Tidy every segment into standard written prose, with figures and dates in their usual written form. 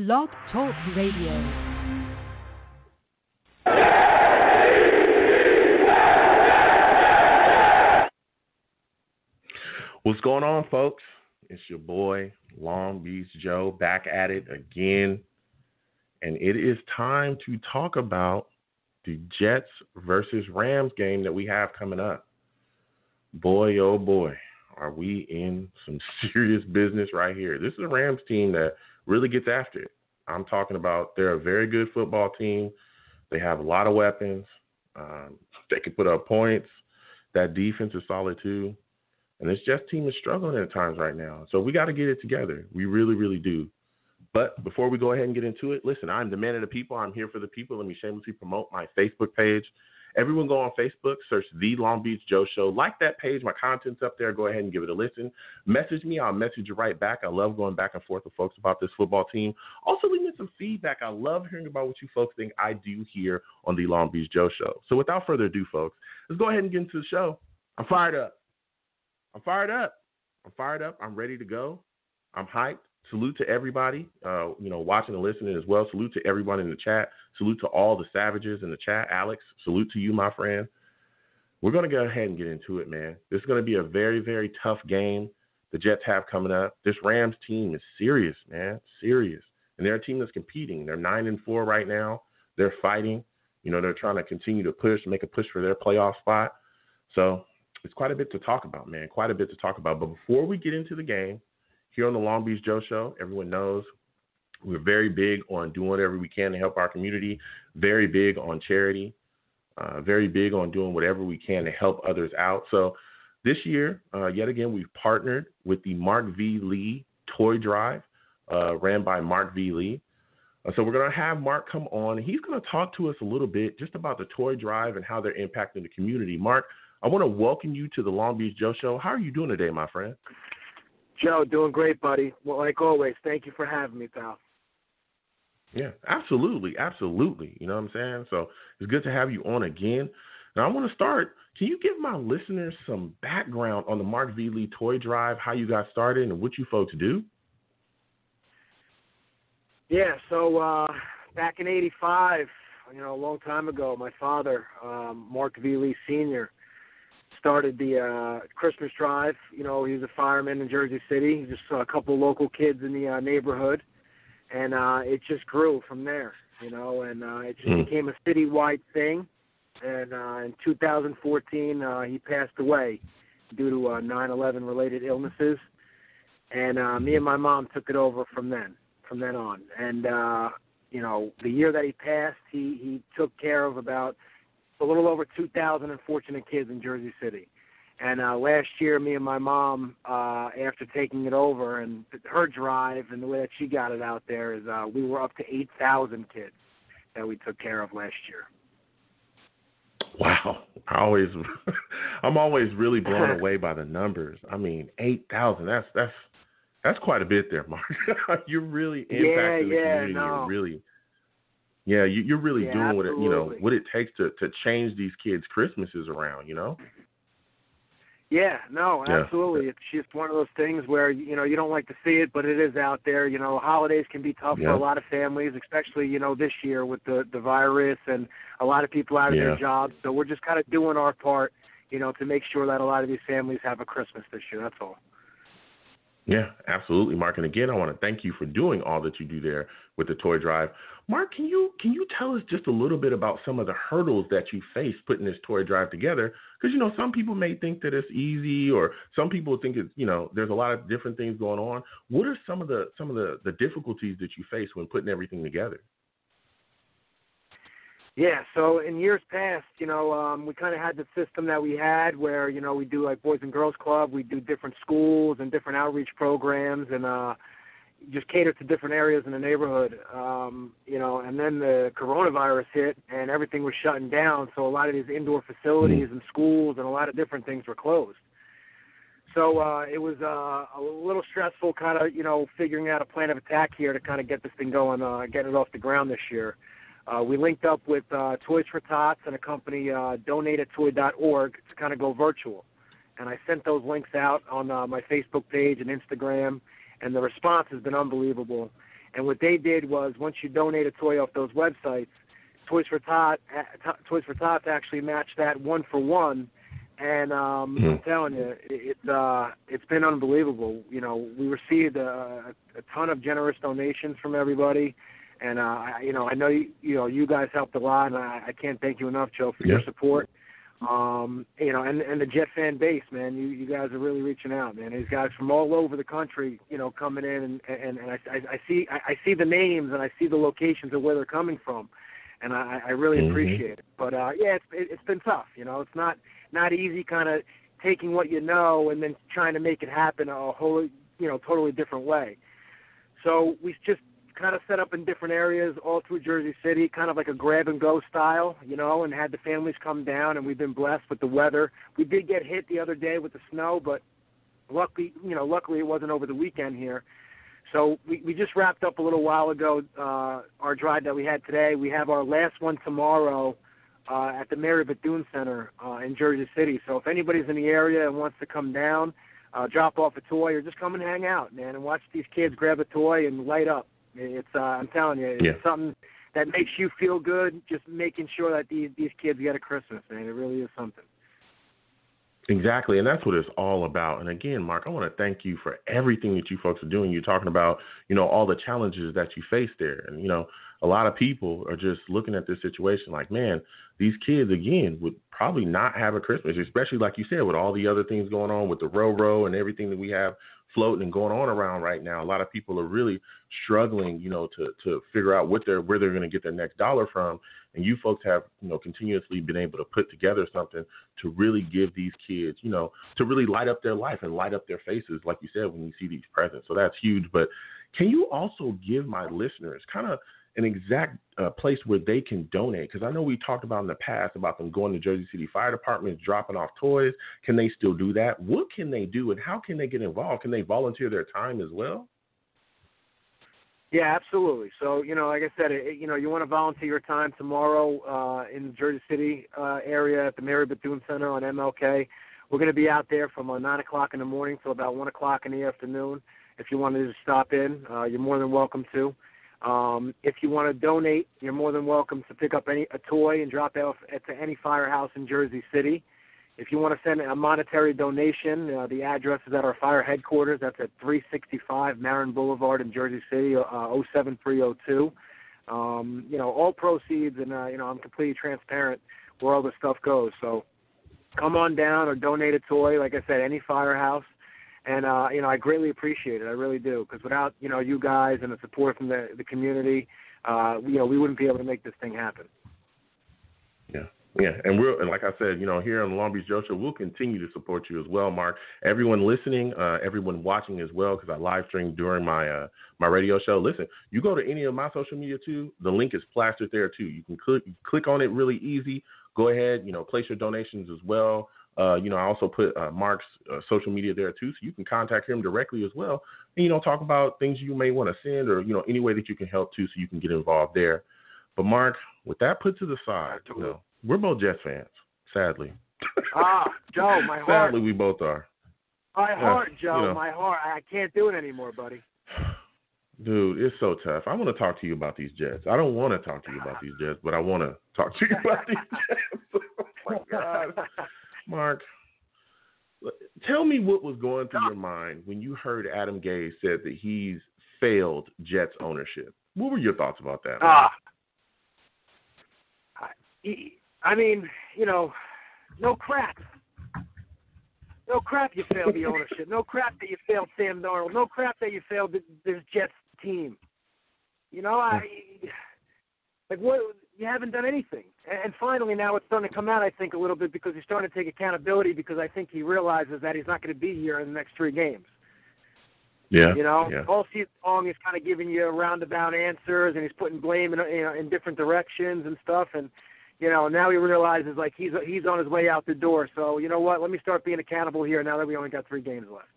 Blog Talk Radio. What's going on, folks? It's your boy, Long Beach Joe, back at it again. And it is time to talk about the Jets versus Rams game that we have coming up. Boy, oh boy, are we in some serious business right here. This is a Rams team that really gets after it. I'm talking about they're a very good football team. They have a lot of weapons. They can put up points. That defense is solid too. And this Jets team is struggling at times right now. So we got to get it together. We really, really do. But before we go ahead and get into it, listen, I'm the man of the people. I'm here for the people. Let me shamelessly promote my Facebook page. Everyone go on Facebook, search The Long Beach Joe Show. Like that page. My content's up there. Go ahead and give it a listen. Message me. I'll message you right back. I love going back and forth with folks about this football team. Also, leave me some feedback. I love hearing about what you folks think I do here on The Long Beach Joe Show. So without further ado, folks, let's go ahead and get into the show. I'm fired up. I'm ready to go. I'm hyped. Salute to everybody, watching and listening as well. Salute to everyone in the chat. Salute to all the savages in the chat. Alex, salute to you, my friend. We're going to go ahead and get into it, man. This is going to be a very, very tough game the Jets have coming up. This Rams team is serious, man, serious. And they're a team that's competing. They're 9-4 right now. They're fighting. They're trying to continue to make a push for their playoff spot. So it's quite a bit to talk about, man, quite a bit to talk about. But before we get into the game, here on the Long Beach Joe Show, everyone knows we're very big on doing whatever we can to help our community, very big on charity, very big on doing whatever we can to help others out. So this year, yet again, we've partnered with the Mark V. Lee Toy Drive, ran by Mark V. Lee. So we're going to have Mark come on, and he's going to talk to us a little bit just about the toy drive and how they're impacting the community. Mark, I want to welcome you to the Long Beach Joe Show. How are you doing today, my friend? Joe, doing great, buddy. Well, like always, thank you for having me, pal. Yeah, absolutely. You know what I'm saying? So it's good to have you on again. Now, I want to start. Can you give my listeners some background on the Mark V. Lee Toy Drive, how you got started, and what you folks do? Yeah, so back in 85, a long time ago, my father, Mark V. Lee Sr., started the Christmas drive. He was a fireman in Jersey City. Just saw a couple of local kids in the neighborhood, and it just grew from there, and it just became a citywide thing. And in 2014, he passed away due to 9/11 related illnesses, and me and my mom took it over from then on. And, the year that he passed, he took care of about a little over 2,000 unfortunate kids in Jersey City. And last year, me and my mom, after taking it over and her drive and the way that she got it out there is we were up to 8,000 kids that we took care of last year. Wow. I'm always really blown away by the numbers. I mean, 8,000, that's quite a bit there, Mark. You're really impacting the community. No. You're really doing absolutely. what it takes to change these kids' Christmases around, Yeah, no, absolutely. Yeah. It's just one of those things where, you don't like to see it, but it is out there. Holidays can be tough for a lot of families, especially, this year with the virus and a lot of people out of their jobs. So we're just kind of doing our part, to make sure that a lot of these families have a Christmas this year. That's all. Yeah, absolutely, Mark. And again, I want to thank you for doing all that you do there with the toy drive. Mark, can you tell us just a little bit about some of the hurdles that you face putting this toy drive together? Because, some people may think that it's easy, or some people think it's, there's a lot of different things going on. What are some of the difficulties that you face when putting everything together? Yeah, so in years past, we kind of had the system that we had where, we do like Boys and Girls Club, we do different schools and different outreach programs and just cater to different areas in the neighborhood, and then the coronavirus hit and everything was shutting down, so a lot of these indoor facilities and schools and a lot of different things were closed. So it was a little stressful kind of, figuring out a plan of attack here to kind of get this thing going, get it off the ground this year. We linked up with Toys for Tots and a company, donateatoy.org, to kind of go virtual. And I sent those links out on my Facebook page and Instagram, and the response has been unbelievable. And what they did was, once you donate a toy off those websites, Toys for Tots actually matched that 1-for-1. And I'm telling you, it's been unbelievable. You know, we received a ton of generous donations from everybody, and I know you guys helped a lot, and I can't thank you enough, Joe, for your support. And the Jet fan base, man, you guys are really reaching out, man. These guys from all over the country, coming in, and I see the names and I see the locations of where they're coming from, and I really appreciate it. But it's been tough. It's not easy, kind of taking what you know and then trying to make it happen a whole, totally different way. So we just kind of set up in different areas all through Jersey City, kind of like a grab-and-go style, and had the families come down, and we've been blessed with the weather. We did get hit the other day with the snow, but luckily it wasn't over the weekend here. So we just wrapped up a little while ago our drive that we had today. We have our last one tomorrow at the Mary Bethune Center in Jersey City. So if anybody's in the area and wants to come down, drop off a toy, or just come and hang out, man, and watch these kids grab a toy and light up. It's I'm telling you, it's something that makes you feel good, just making sure that these kids get a Christmas, man. It really is something. Exactly, and that's what it's all about. And again, Mark, I want to thank you for everything that you folks are doing. You're talking about, all the challenges that you face there. And, a lot of people are just looking at this situation like, man, these kids, again, would probably not have a Christmas, especially like you said, with all the other things going on with the Ro-Ro and everything that we have floating and going on around right now. A lot of people are really struggling, to figure out where they're going to get their next dollar from. And you folks have, continuously been able to put together something to really give these kids, to really light up their life and light up their faces, like you said, when you see these presents. So that's huge. But can you also give my listeners kind of an exact place where they can donate? Because I know we talked about in the past about them going to Jersey City Fire Department, dropping off toys. Can they still do that? What can they do, and how can they get involved? Can they volunteer their time as well? Yeah, absolutely. So, like I said, you want to volunteer your time tomorrow in the Jersey City area at the Mary Bethune Center on MLK. We're going to be out there from 9 o'clock in the morning till about 1 o'clock in the afternoon. If you wanted to stop in, you're more than welcome to. If you want to donate, you're more than welcome to pick up a toy and drop it off at any firehouse in Jersey City. If you want to send a monetary donation, the address is at our fire headquarters. That's at 365 Marin Boulevard in Jersey City, 07302. All proceeds, and, I'm completely transparent where all this stuff goes. So come on down or donate a toy, like I said, any firehouse. And, I greatly appreciate it. I really do. Because without, you guys and the support from the community, we wouldn't be able to make this thing happen. Yeah, and like I said, here on the Long Beach Joe Show, we'll continue to support you as well, Mark. Everyone listening, everyone watching as well, because I live stream during my radio show. Listen, you go to any of my social media too, the link is plastered there too. You can click on it really easy. Go ahead, place your donations as well. I also put Mark's social media there too, so you can contact him directly as well, and talk about things you may want to send, or any way that you can help too, so you can get involved there. But Mark, with that put to the side, we're both Jets fans, sadly. Joe, my heart. Sadly, we both are. My heart, Joe, my heart. I can't do it anymore, buddy. Dude, it's so tough. I want to talk to you about these Jets. I don't want to talk to you about these Jets, but I want to talk to you about these Jets. Oh, my God. Mark, tell me what was going through your mind when you heard Adam Gase said that he's failed Jets ownership. What were your thoughts about that? I mean, no crap. No crap you failed the ownership. No crap that you failed Sam Darnold. No crap that you failed this Jets team. What? You haven't done anything. And finally now it's starting to come out, I think, a little bit, because he's starting to take accountability, because I think he realizes that he's not going to be here in the next 3 games. Yeah. All season long he's kind of giving you roundabout answers, and he's putting blame in different directions and stuff. And, now he realizes, like, he's on his way out the door. So, you know what? Let me start being accountable here now that we only got 3 games left.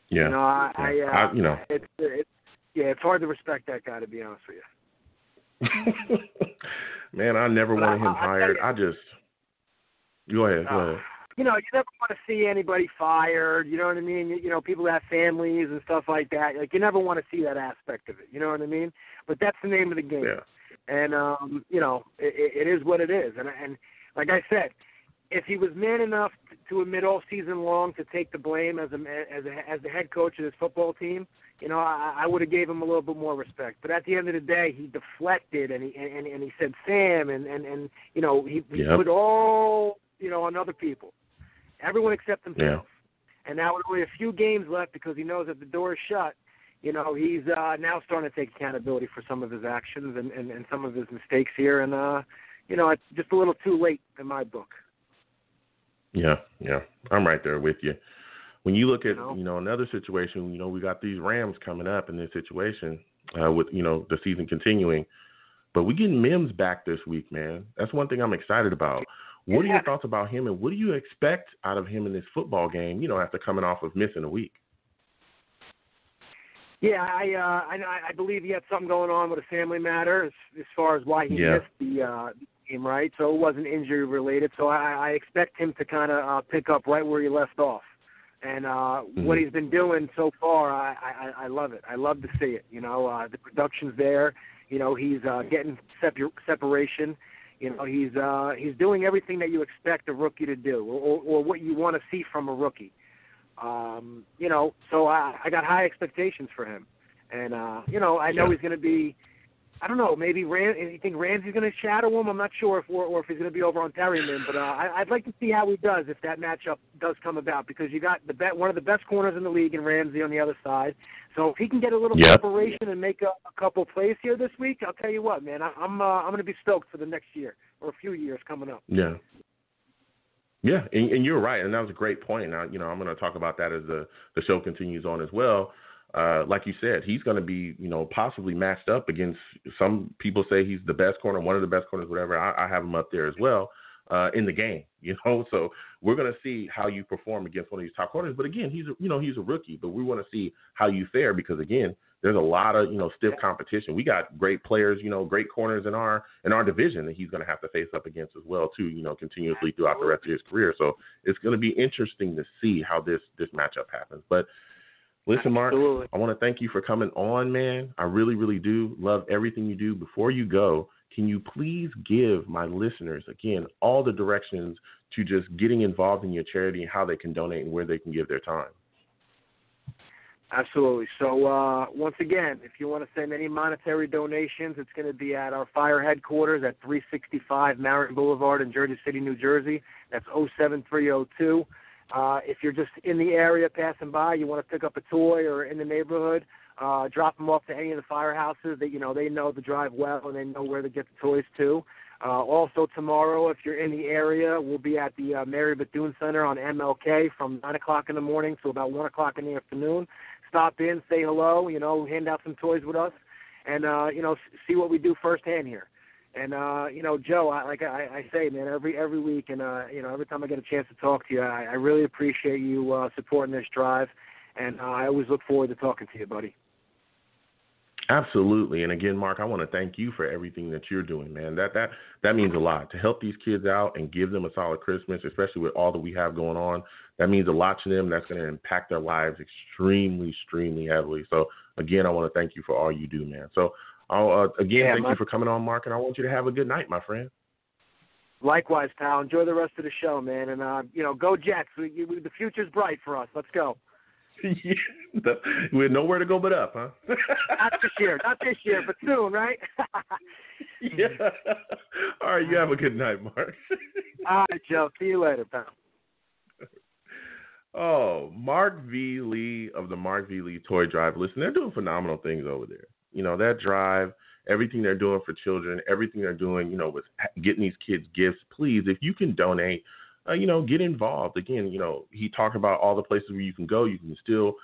Yeah. It's hard to respect that guy, to be honest with you. Man, I never wanted him hired. Go ahead. you never want to see anybody fired. You know what I mean? People that have families and stuff like that. Like, you never want to see that aspect of it. You know what I mean? But that's the name of the game. Yeah. And, it is what it is. And like I said, if he was man enough to admit all season long to take the blame as the head coach of this football team, I would have gave him a little bit more respect. But at the end of the day, he deflected and he said Sam and he put all on other people, everyone except himself. Yeah. And now with only a few games left, because he knows that the door is shut, he's now starting to take accountability for some of his actions and some of his mistakes here. And it's just a little too late in my book. Yeah, I'm right there with you. When you look at, another situation, we got these Rams coming up in this situation with, the season continuing. But we getting Mims back this week, man. That's one thing I'm excited about. What are your thoughts about him, and what do you expect out of him in this football game, after coming off of missing a week? Yeah, I believe he had something going on with a family matter as far as why he missed the game, right? So it wasn't injury related. So I expect him to kind of pick up right where he left off. And what he's been doing so far, I love it. I love to see it. The production's there. He's getting separation. He's doing everything that you expect a rookie to do, or what you want to see from a rookie. So I got high expectations for him. And, I know he's going to be, I don't know, maybe you think Ramsey's going to shadow him? I'm not sure or if he's going to be over on Terryman, but I'd like to see how he does if that matchup does come about, because you got one of the best corners in the league in Ramsey on the other side. So if he can get a little separation and make a couple plays here this week, I'll tell you what, man, I'm going to be stoked for the next year or a few years coming up. Yeah. Yeah, and you're right, and that was a great point. Now, I'm going to talk about that as the show continues on as well. Like you said, he's going to be, possibly matched up against, some people say he's the best corner, one of the best corners, whatever. I have him up there as well in the game, So we're going to see how you perform against one of these top corners. But again, he's a rookie, but we want to see how you fare because, again, there's a lot of, stiff competition. We got great players, great corners in our division that he's going to have to face up against as well, too, continuously throughout the rest of his career. So it's going to be interesting to see how this matchup happens. But listen, Mark, I want to thank you for coming on, man. I really, really do love everything you do. Before you go, can you please give my listeners, again, all the directions to just getting involved in your charity and how they can donate and where they can give their time? Absolutely. So once again, if you want to send any monetary donations, it's going to be at our fire headquarters at 365 Marion Boulevard in Jersey City, New Jersey. That's 07302. If you're just in the area passing by, you want to pick up a toy or in the neighborhood, drop them off to any of the firehouses. They know the drive well and they know where to get the toys to. Also tomorrow, if you're in the area, we'll be at the Mary Bethune Center on MLK from 9 o'clock in the morning to about 1 o'clock in the afternoon. Stop in, say hello, hand out some toys with us, and, see what we do firsthand here. And, Joe, like I say, man, every week and, every time I get a chance to talk to you, I really appreciate you supporting this drive, and I always look forward to talking to you, buddy. Absolutely. And again, Mark, I want to thank you for everything that you're doing, man. That means a lot to help these kids out and give them a solid Christmas, especially with all that we have going on. That means a lot to them. That's going to impact their lives extremely, extremely heavily. So again, I want to thank you for all you do, man. So thank you for coming on, Mark, and I want you to have a good night, my friend. Likewise, pal. Enjoy the rest of the show, man. And, go Jets. The future's bright for us. Let's go. We had nowhere to go but up, huh? Not this year, but soon, right? Yeah. All right, you have a good night, Mark. All right, Joe. See you later, pal. Oh, Mark V. Lee of the Mark V. Lee Toy Drive. Listen, they're doing phenomenal things over there. That drive, everything they're doing for children, everything they're doing, with getting these kids gifts. Please, if you can donate, get involved. Again, he talked about all the places where you can go. You can still,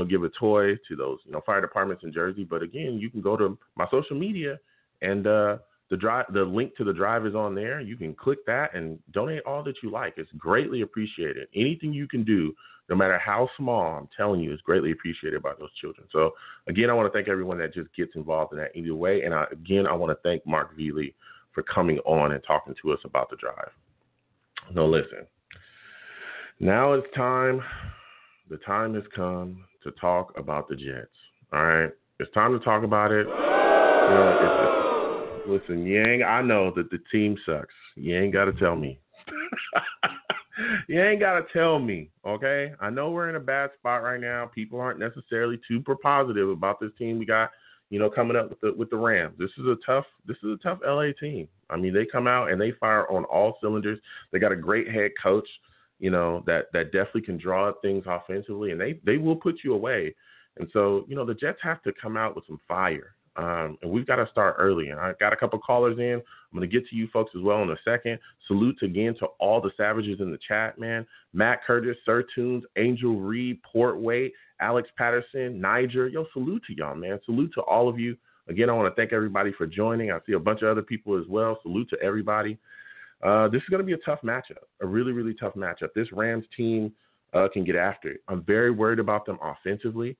give a toy to those, fire departments in Jersey. But again, you can go to my social media and the link to the drive is on there. You can click that and donate all that you like. It's greatly appreciated. Anything you can do, no matter how small, I'm telling you, is greatly appreciated by those children. So again, I want to thank everyone that just gets involved in that either way. And I want to thank Mark V. Lee for coming on and talking to us about the drive. No, listen. Now it's time. The time has come to talk about the Jets. All right? It's time to talk about it. Listen, Yang, I know that the team sucks. You ain't got to tell me. You ain't got to tell me, okay? I know we're in a bad spot right now. People aren't necessarily super positive about this team we got, coming up with the Rams. This is a tough LA team. I mean, they come out and they fire on all cylinders. They got a great head coach, that definitely can draw up things offensively, and they will put you away. And so, the Jets have to come out with some fire. And we've got to start early. And I got a couple callers in. I'm going to get to you folks as well in a second. Salute again to all the savages in the chat, man. Matt Curtis, Sir Tunes, Angel Reed, Port Wait, Alex Patterson, Niger. Yo, salute to y'all, man. Salute to all of you. Again, I want to thank everybody for joining. I see a bunch of other people as well. Salute to everybody. This is going to be a tough matchup, a really, really tough matchup. This Rams team can get after it. I'm very worried about them offensively.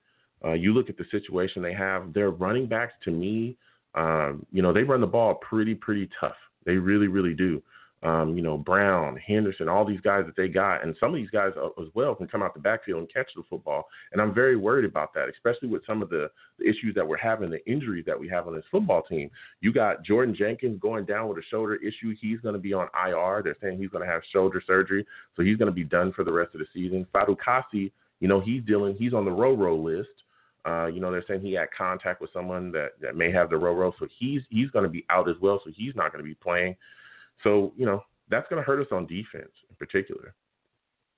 You look at the situation they have. Their running backs, to me, they run the ball pretty tough. They really, really do. Brown, Henderson, all these guys that they got, and some of these guys as well can come out the backfield and catch the football. And I'm very worried about that, especially with some of the issues that we're having, the injuries that we have on this football team. You got Jordan Jenkins going down with a shoulder issue. He's going to be on IR. They're saying he's going to have shoulder surgery, so he's going to be done for the rest of the season. Fadukasi, he's on the row list. They're saying he had contact with someone that may have the row, so he's going to be out as well, so he's not going to be playing. So, that's going to hurt us on defense in particular.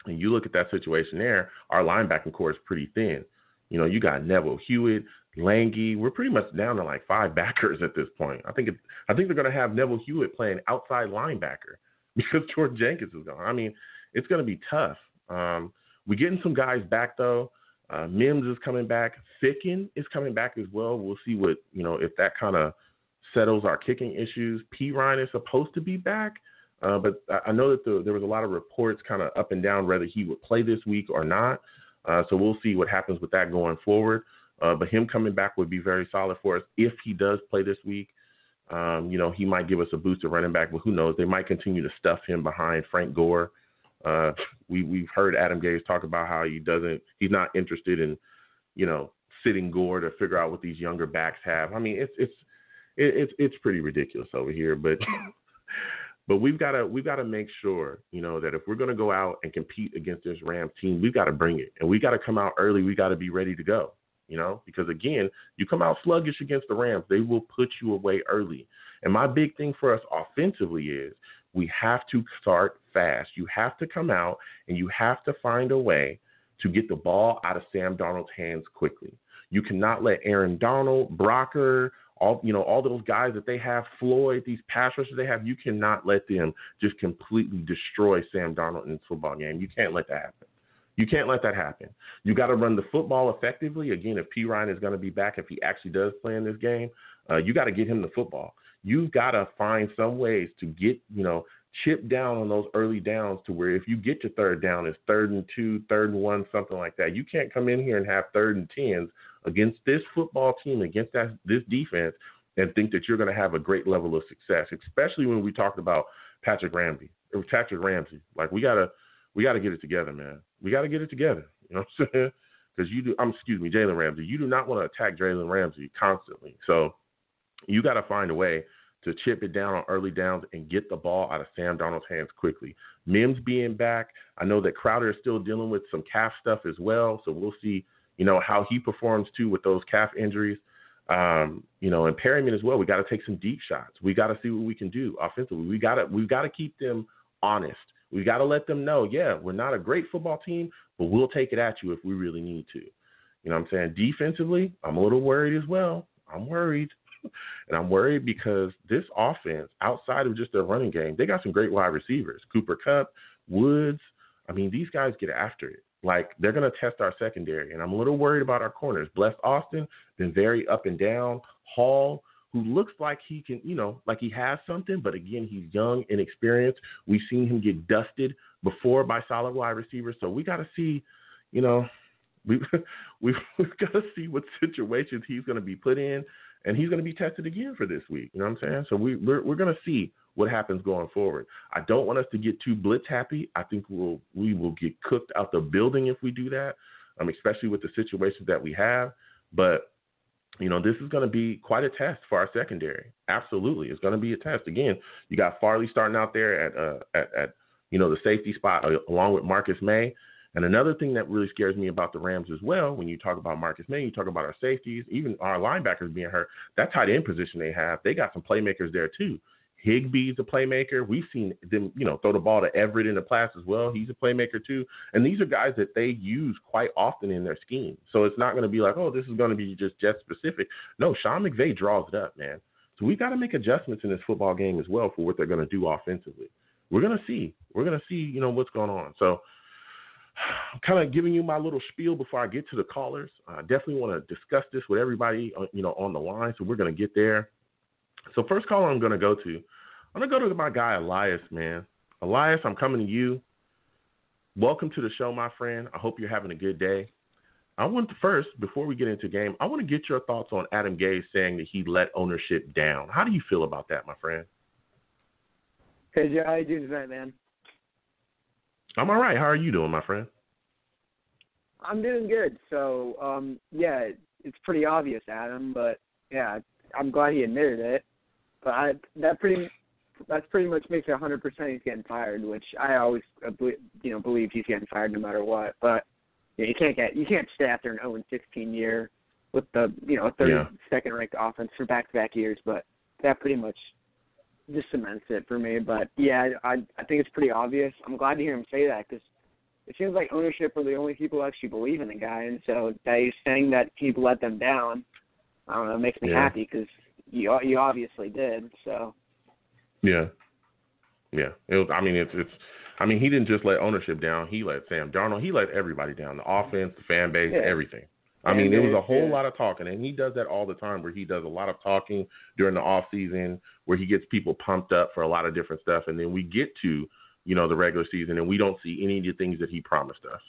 And you look at that situation there, our linebacking core is pretty thin. You got Neville Hewitt, Lange. We're pretty much down to like 5 backers at this point. I think they're going to have Neville Hewitt playing outside linebacker because Jordan Jenkins is gone. I mean, it's going to be tough. We're getting some guys back, though. Mims is coming back. Ficken is coming back as well. We'll see what, if that kind of settles our kicking issues. P. Ryan is supposed to be back, but I know that there was a lot of reports kind of up and down whether he would play this week or not. So we'll see what happens with that going forward. But him coming back would be very solid for us if he does play this week. He might give us a boost at running back, but who knows? They might continue to stuff him behind Frank Gore. We've heard Adam Gase talk about how he's not interested in, sitting Gore to figure out what these younger backs have. I mean, it's pretty ridiculous over here, but we've got to make sure, that if we're going to go out and compete against this Rams team, we've got to bring it, and we got to come out early. We got to be ready to go, because again, you come out sluggish against the Rams, they will put you away early. And my big thing for us offensively is we have to start fast. You have to come out and you have to find a way to get the ball out of Sam Darnold's hands quickly. You cannot let Aaron Donald, Brocker, all those guys that they have, Floyd, these pass rushers they have, you cannot let them just completely destroy Sam Darnold in this football game. You can't let that happen. You can't let that happen. You got to run the football effectively. Again, if P. Ryan is going to be back, if he actually does play in this game, you got to get him the football. You've got to find some ways to get, chip down on those early downs to where if you get to third down, it's 3rd and 2, 3rd and 1, something like that. You can't come in here and have 3rd and 10s against this football team, against this defense, and think that you're going to have a great level of success, especially when we talked about Patrick Ramsey. Like, we gotta get it together, man. We got to get it together. You know what I'm saying? Because Jalen Ramsey. You do not want to attack Jalen Ramsey constantly. So you got to find a way to chip it down on early downs and get the ball out of Sam Darnold's hands quickly. Mims being back, I know that Crowder is still dealing with some calf stuff as well, so we'll see, how he performs too with those calf injuries. And Perryman as well. We got to take some deep shots. We got to see what we can do offensively. We've got to keep them honest. We got to let them know, we're not a great football team, but we'll take it at you if we really need to. You know what I'm saying? Defensively, I'm a little worried as well. I'm worried. And I'm worried because this offense, outside of just their running game, they got some great wide receivers. Cooper Kupp, Woods. I mean, these guys get after it. Like, they're going to test our secondary. And I'm a little worried about our corners. Bless Austin, been very up and down. Hall, who looks like he can, like he has something, but again, he's young, inexperienced. We've seen him get dusted before by solid wide receivers. So we got to see, we've got to see what situations he's going to be put in. and he's going to be tested again for this week. You know what I'm saying? So we're going to see what happens going forward. I don't want us to get too blitz happy. I think we will get cooked out the building if we do that, especially with the situations that we have. But this is going to be quite a test for our secondary. Absolutely, it's going to be a test. Again, you got Farley starting out there at the safety spot along with Marcus May. And another thing that really scares me about the Rams as well, when you talk about Marcus May, you talk about our safeties, even our linebackers being hurt, that tight end position they have, they got some playmakers there too. Higbee's a playmaker. We've seen them, throw the ball to Everett in the class as well. He's a playmaker too. And these are guys that they use quite often in their scheme. So it's not going to be like, oh, this is going to be just Jet specific. No, Sean McVay draws it up, man. So we got to make adjustments in this football game as well for what they're going to do offensively. We're going to see. What's going on. So I'm kind of giving you my little spiel before I get to the callers. I definitely want to discuss this with everybody, on the line. So we're going to get there. So first caller I'm going to go to my guy, Elias, man. Elias, I'm coming to you. Welcome to the show, my friend. I hope you're having a good day. I want to first, before we get into the game, I want to get your thoughts on Adam Gase saying that he let ownership down. How do you feel about that, my friend? Hey, Joe, how you doing tonight, man? I'm all right. How are you doing, my friend? I'm doing good. So, it's pretty obvious, Adam, but, yeah, I'm glad he admitted it. But that pretty much makes it 100% he's getting fired, which I always, believe he's getting fired no matter what. But you can't stay after an 0-16 year with the 32nd ranked offense for back-to-back years. But that pretty much just cements it for me. But yeah, I think it's pretty obvious. I'm glad to hear him say that because it seems like ownership are the only people who actually believe in the guy, and so that he's saying that he let them down. I don't know, it makes me happy because you obviously did. So. Yeah. It was. He didn't just let ownership down. He let Sam Darnold. He let everybody down. The offense, the fan base, everything. It was a whole lot of talking, and he does that all the time where he does a lot of talking during the off season where he gets people pumped up for a lot of different stuff, and then we get to, the regular season, and we don't see any of the things that he promised us.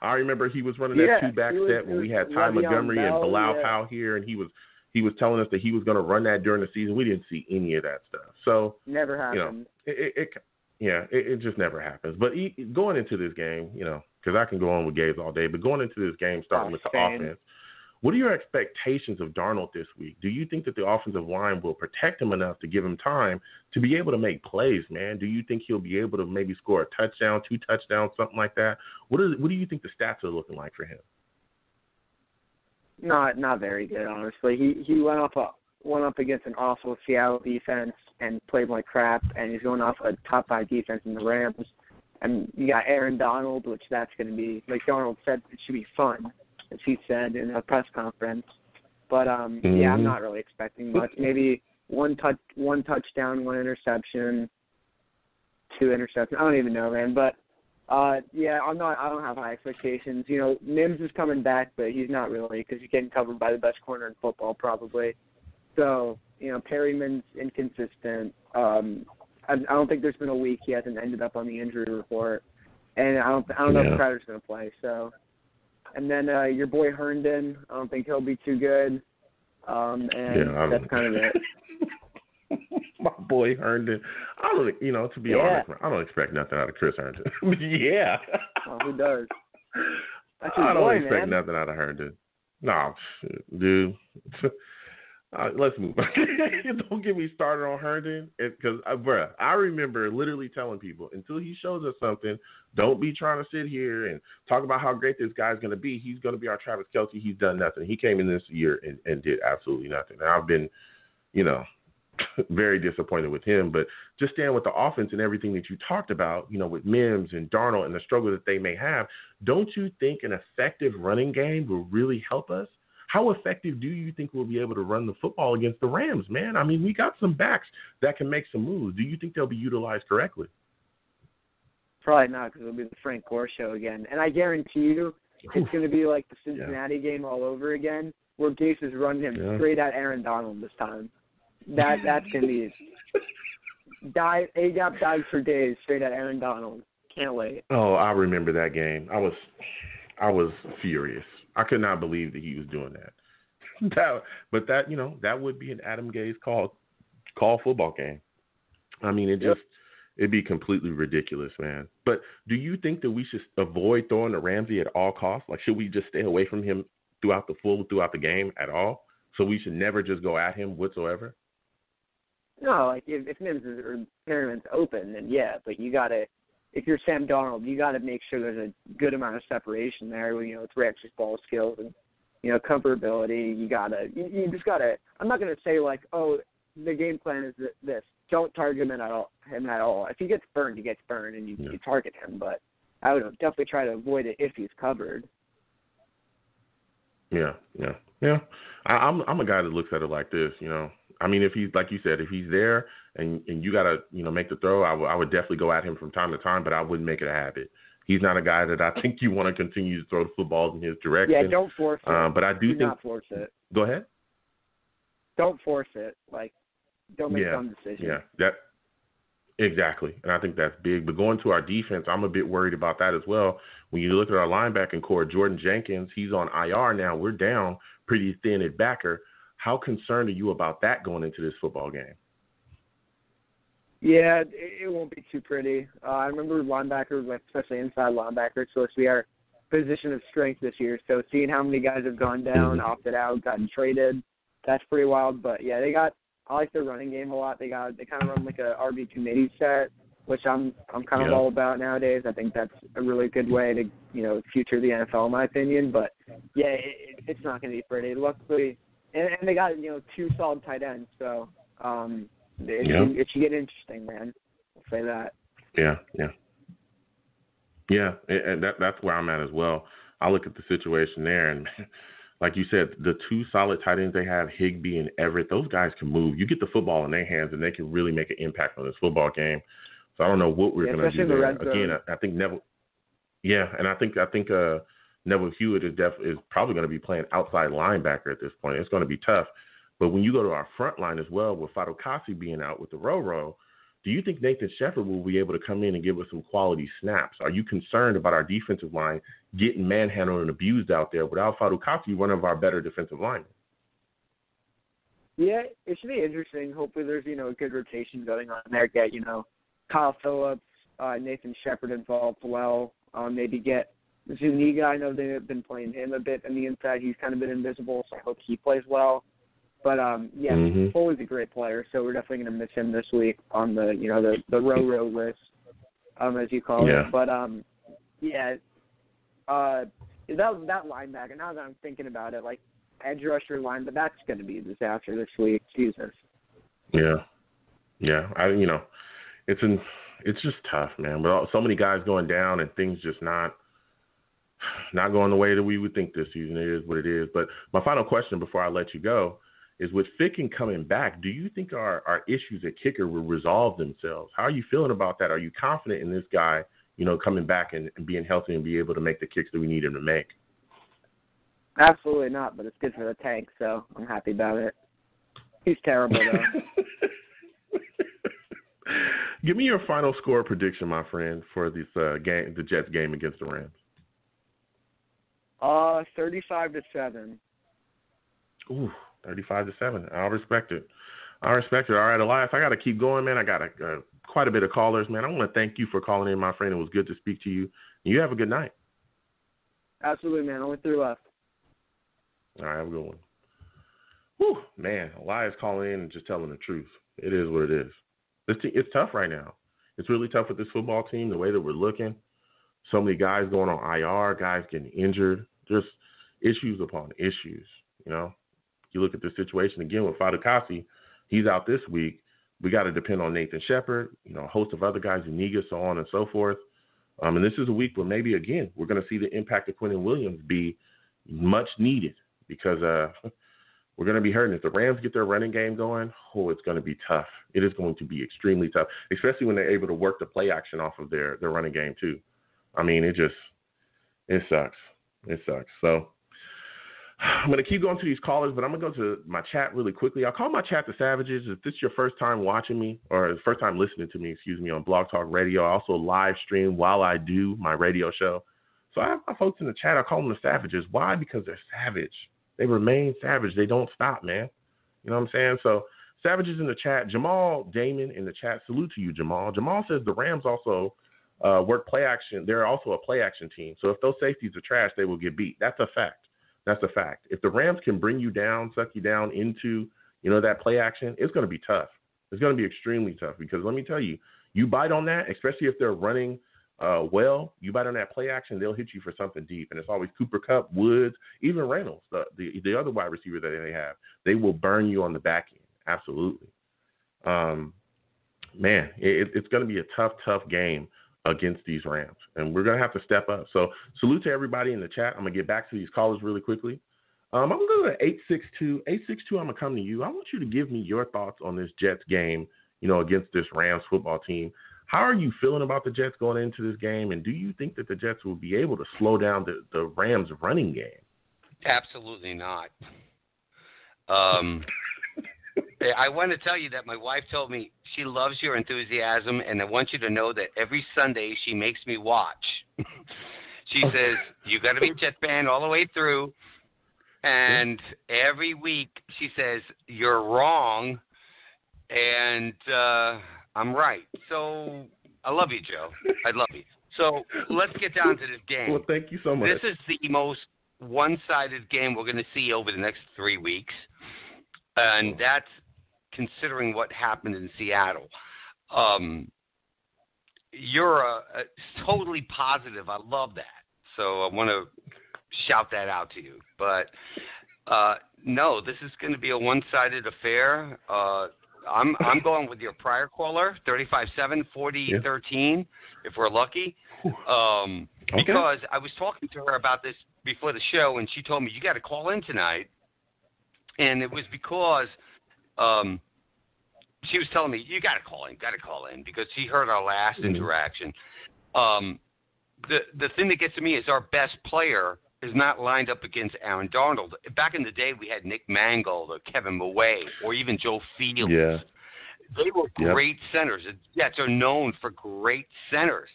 I remember he was running that two-back set when we had Ty Montgomery and Bilal Powell here, and he was telling us that he was going to run that during the season. We didn't see any of that stuff. So never happened. It just never happens. But going into this game, because I can go on with Gabe all day, but going into this game, starting with the offense, what are your expectations of Darnold this week? Do you think that the offensive line will protect him enough to give him time to be able to make plays, man? Do you think he'll be able to maybe score a touchdown, 2 touchdowns, something like that? What do you think the stats are looking like for him? Not very good, honestly. He went up against an awful Seattle defense and played like crap, and he's going off a top 5 defense in the Rams. And you got Aaron Donald, which that's going to be, like Donald said, it should be fun, as he said in a press conference. But, I'm not really expecting much. Maybe one touchdown, 1 interception, 2 interceptions. I don't even know, man. But, I don't have high expectations. Mims is coming back, but he's not really because he's getting covered by the best corner in football probably. So, Perryman's inconsistent. I don't think there's been a week he hasn't ended up on the injury report. And I don't know if Crowder's going to play. So, and then your boy Herndon, I don't think he'll be too good. That's kind of it. My boy Herndon. To be honest, I don't expect nothing out of Chris Herndon. Yeah. Well, who does? I don't expect nothing out of Herndon. No, dude. Let's move. Don't get me started on Herndon, because, I remember literally telling people, until he shows us something, don't be trying to sit here and talk about how great this guy's going to be. He's going to be our Travis Kelce. He's done nothing. He came in this year and did absolutely nothing. And I've been, very disappointed with him. But just staying with the offense and everything that you talked about, with Mims and Darnold and the struggle that they may have, don't you think an effective running game will really help us? How effective do you think we'll be able to run the football against the Rams, man? We got some backs that can make some moves. Do you think they'll be utilized correctly? Probably not, because it'll be the Frank Gore show again. And I guarantee you it's going to be like the Cincinnati game all over again, where Gase is running him straight at Aaron Donald this time. That's going to be A-gap dives for days straight at Aaron Donald. Can't wait. Oh, I remember that game. I was furious. I could not believe that he was doing that. that would be an Adam Gase call football game. I mean, it'd be completely ridiculous, man. But do you think that we should avoid throwing to Ramsey at all costs? Like, should we just stay away from him throughout the game at all? So we should never just go at him whatsoever? No, like if Mims or Perriman's open, then yeah. But you gotta, if you're Sam Darnold, you gotta make sure there's a good amount of separation there. You know, it's Ramsey's ball skills and comfortability. You just gotta. I'm not gonna say like, oh, the game plan is this. Don't target him at all. If he gets burned, he gets burned, and you target him. But I would definitely try to avoid it if he's covered. Yeah. I'm a guy that looks at it like this. I mean, if he's like you said, if he's there and you gotta make the throw, I would definitely go at him from time to time, but I wouldn't make it a habit. He's not a guy that I think you want to continue to throw the footballs in his direction. Yeah, don't force it. But I do think not force it. Go ahead. Don't force it. Like, don't make dumb decisions. Yeah, exactly. And I think that's big. But going to our defense, I'm a bit worried about that as well. When you look at our linebacking core, Jordan Jenkins, he's on IR now. We're down pretty thin at backer. How concerned are you about that going into this football game? Yeah, it won't be too pretty. I remember linebackers, especially inside linebackers, supposed to be our position of strength this year. So seeing how many guys have gone down, opted out, gotten traded, that's pretty wild. But yeah, I like their running game a lot. They kind of run like a RB committee set, which I'm kind of all about nowadays. I think that's a really good way to future the NFL in my opinion. But yeah, it's not going to be pretty. Luckily, and they got two solid tight ends, so it should get interesting, man. I'll say that. Yeah, and that's where I'm at as well. I look at the situation there, and like you said, the two solid tight ends they have, Higbee and Everett, those guys can move. You get the football in their hands, and they can really make an impact on this football game. So I don't know what we're going to do there. Again, I think Neville. Yeah, and I think Neville Hewitt is probably going to be playing outside linebacker at this point. It's going to be tough. But when you go to our front line as well, with Fadokasi being out with the Roro, do you think Nathan Shepard will be able to come in and give us some quality snaps? Are you concerned about our defensive line getting manhandled and abused out there without Fadokasi, one of our better defensive linemen? Yeah, it should be interesting. Hopefully there's, a good rotation going on there. Get, Kyle Phillips, Nathan Shepard involved well. Maybe get Zuniga. I know they've been playing him a bit on the inside. He's kind of been invisible, so I hope he plays well. But, Foley's a great player, so we're definitely going to miss him this week on the, the row list, as you call it. But, that linebacker, now that I'm thinking about it, like, edge rusher line, but that's going to be a disaster this week. Jesus. Yeah. It's just tough, man. But so many guys going down and things just not going the way that we would think this season. It is what it is. But my final question before I let you go is, with Ficken coming back, do you think our issues at kicker will resolve themselves? How are you feeling about that? Are you confident in this guy, coming back and being healthy and be able to make the kicks that we need him to make? Absolutely not, but it's good for the tank, so I'm happy about it. He's terrible, though. Give me your final score prediction, my friend, for this game, the Jets game against the Rams. 35-7. Ooh, 35-7. I'll respect it. All right, Elias, I got to keep going, man. I got quite a bit of callers, man. I want to thank you for calling in, my friend. It was good to speak to you. You have a good night. Absolutely, man. Only 3 left. All right, have a good one. Whew, man, Elias calling in and just telling the truth. It is what it is. It's tough right now. It's really tough with this football team, the way that we're looking. So many guys going on IR, guys getting injured, just issues upon issues, You look at the situation again with Fadokasi. He's out this week. We got to depend on Nathan Shepard, a host of other guys, Zuniga, so on and so forth. And this is a week where maybe, again, we're going to see the impact of Quentin Williams be much needed, because we're going to be hurting. If the Rams get their running game going, it's going to be tough. It is going to be extremely tough, especially when they're able to work the play action off of their running game too. I mean, it sucks. It sucks. So I'm going to keep going to these callers, but I'm going to go to my chat really quickly. I'll call my chat the Savages. If this is your first time watching me, or first time listening to me, on Blog Talk Radio, I also live stream while I do my radio show. So I have my folks in the chat. I call them the Savages. Why? Because they're savage. They remain savage. They don't stop, man. You know what I'm saying? So Savages in the chat. Jamal Damon in the chat. Salute to you, Jamal. Jamal says the Rams also work play action. They're also a play action team. So if those safeties are trash, they will get beat. That's a fact. That's a fact. If the Rams can bring you down, suck you down into, that play action, it's going to be tough. It's going to be extremely tough because let me tell you, you bite on that, especially if they're running well, you bite on that play action, they'll hit you for something deep. And it's always Cooper Kupp, Woods, even Reynolds, the other wide receiver that they have. They will burn you on the back end. Absolutely. Man, it's going to be a tough game against these Rams. And we're going to have to step up. So salute to everybody in the chat. I'm going to get back to these callers really quickly. I'm going to go to 862. 862, I'm going to come to you. I want you to give me your thoughts on this Jets game, against this Rams football team. How are you feeling about the Jets going into this game? And do you think that the Jets will be able to slow down the Rams running game? Absolutely not. I want to tell you that my wife told me she loves your enthusiasm, and I want you to know that every Sunday she makes me watch. She says, you got to be a Jet fan all the way through. And every week she says, you're wrong, and I'm right. So I love you, Joe. I love you. So let's get down to this game. Well, thank you so much. This is the most one-sided game we're going to see over the next 3 weeks, and that's considering what happened in Seattle. You're totally positive. I love that. So I want to shout that out to you. But, no, this is going to be a one-sided affair. I'm going with your prior caller, 35-7, 40-13, if we're lucky. Because I was talking to her about this before the show, and she told me, you got to call in tonight. And it was because she was telling me, you got to call in, because she heard our last interaction. The thing that gets to me is our best player is not lined up against Aaron Darnold. Back in the day, we had Nick Mangold or Kevin Maway or even Joe Fields. Yeah. They were great centers. The Jets are known for great centers.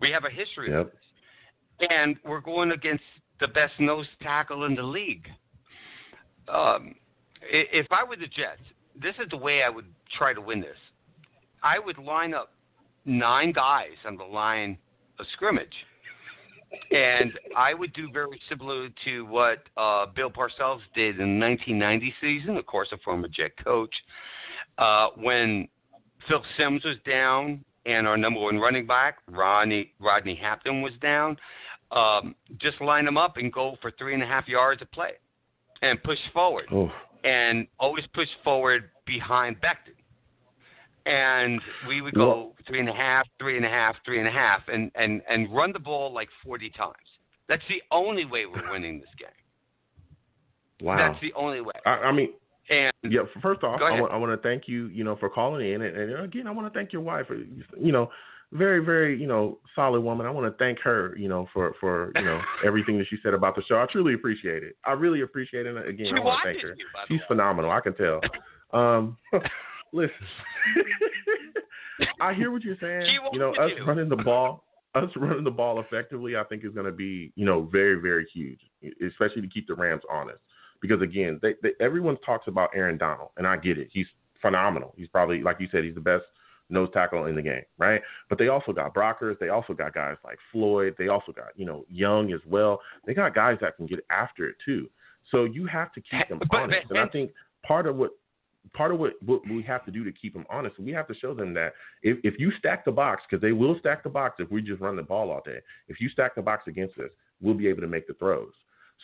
We have a history of this. And we're going against the best nose tackle in the league. If I were the Jets, this is the way I would try to win this. I would line up 9 guys on the line of scrimmage. And I would do very similar to what Bill Parcells did in the 1990 season, of course, a former Jet coach, when Phil Simms was down and our number one running back, Rodney Hampton, was down. Just line them up and go for 3.5 yards a play and push forward. And always push forward behind Becton. And we would go 3.5, 3.5, 3.5, and run the ball like 40 times. That's the only way we're winning this game. Wow. That's the only way. I mean, and first off, I want to thank you, for calling in. And again, I want to thank your wife, very, very, solid woman. I want to thank her, for everything that she said about the show. I truly appreciate it. I really appreciate it. Again, I want to thank her. She's phenomenal. I can tell. Listen, I hear what you're saying. Us running the ball effectively, I think is going to be, very, very huge, especially to keep the Rams honest. Because again, everyone talks about Aaron Donald, and I get it. He's phenomenal. He's probably, like you said, he's the best nose tackle in the game, right? But they also got Brockers. They also got guys like Floyd. They also got, Young as well. They got guys that can get after it too. So you have to keep them honest. And I think part of what we have to do to keep them honest, we have to show them that if you stack the box, because they will stack the box if we just run the ball all day. If you stack the box against us, we'll be able to make the throws.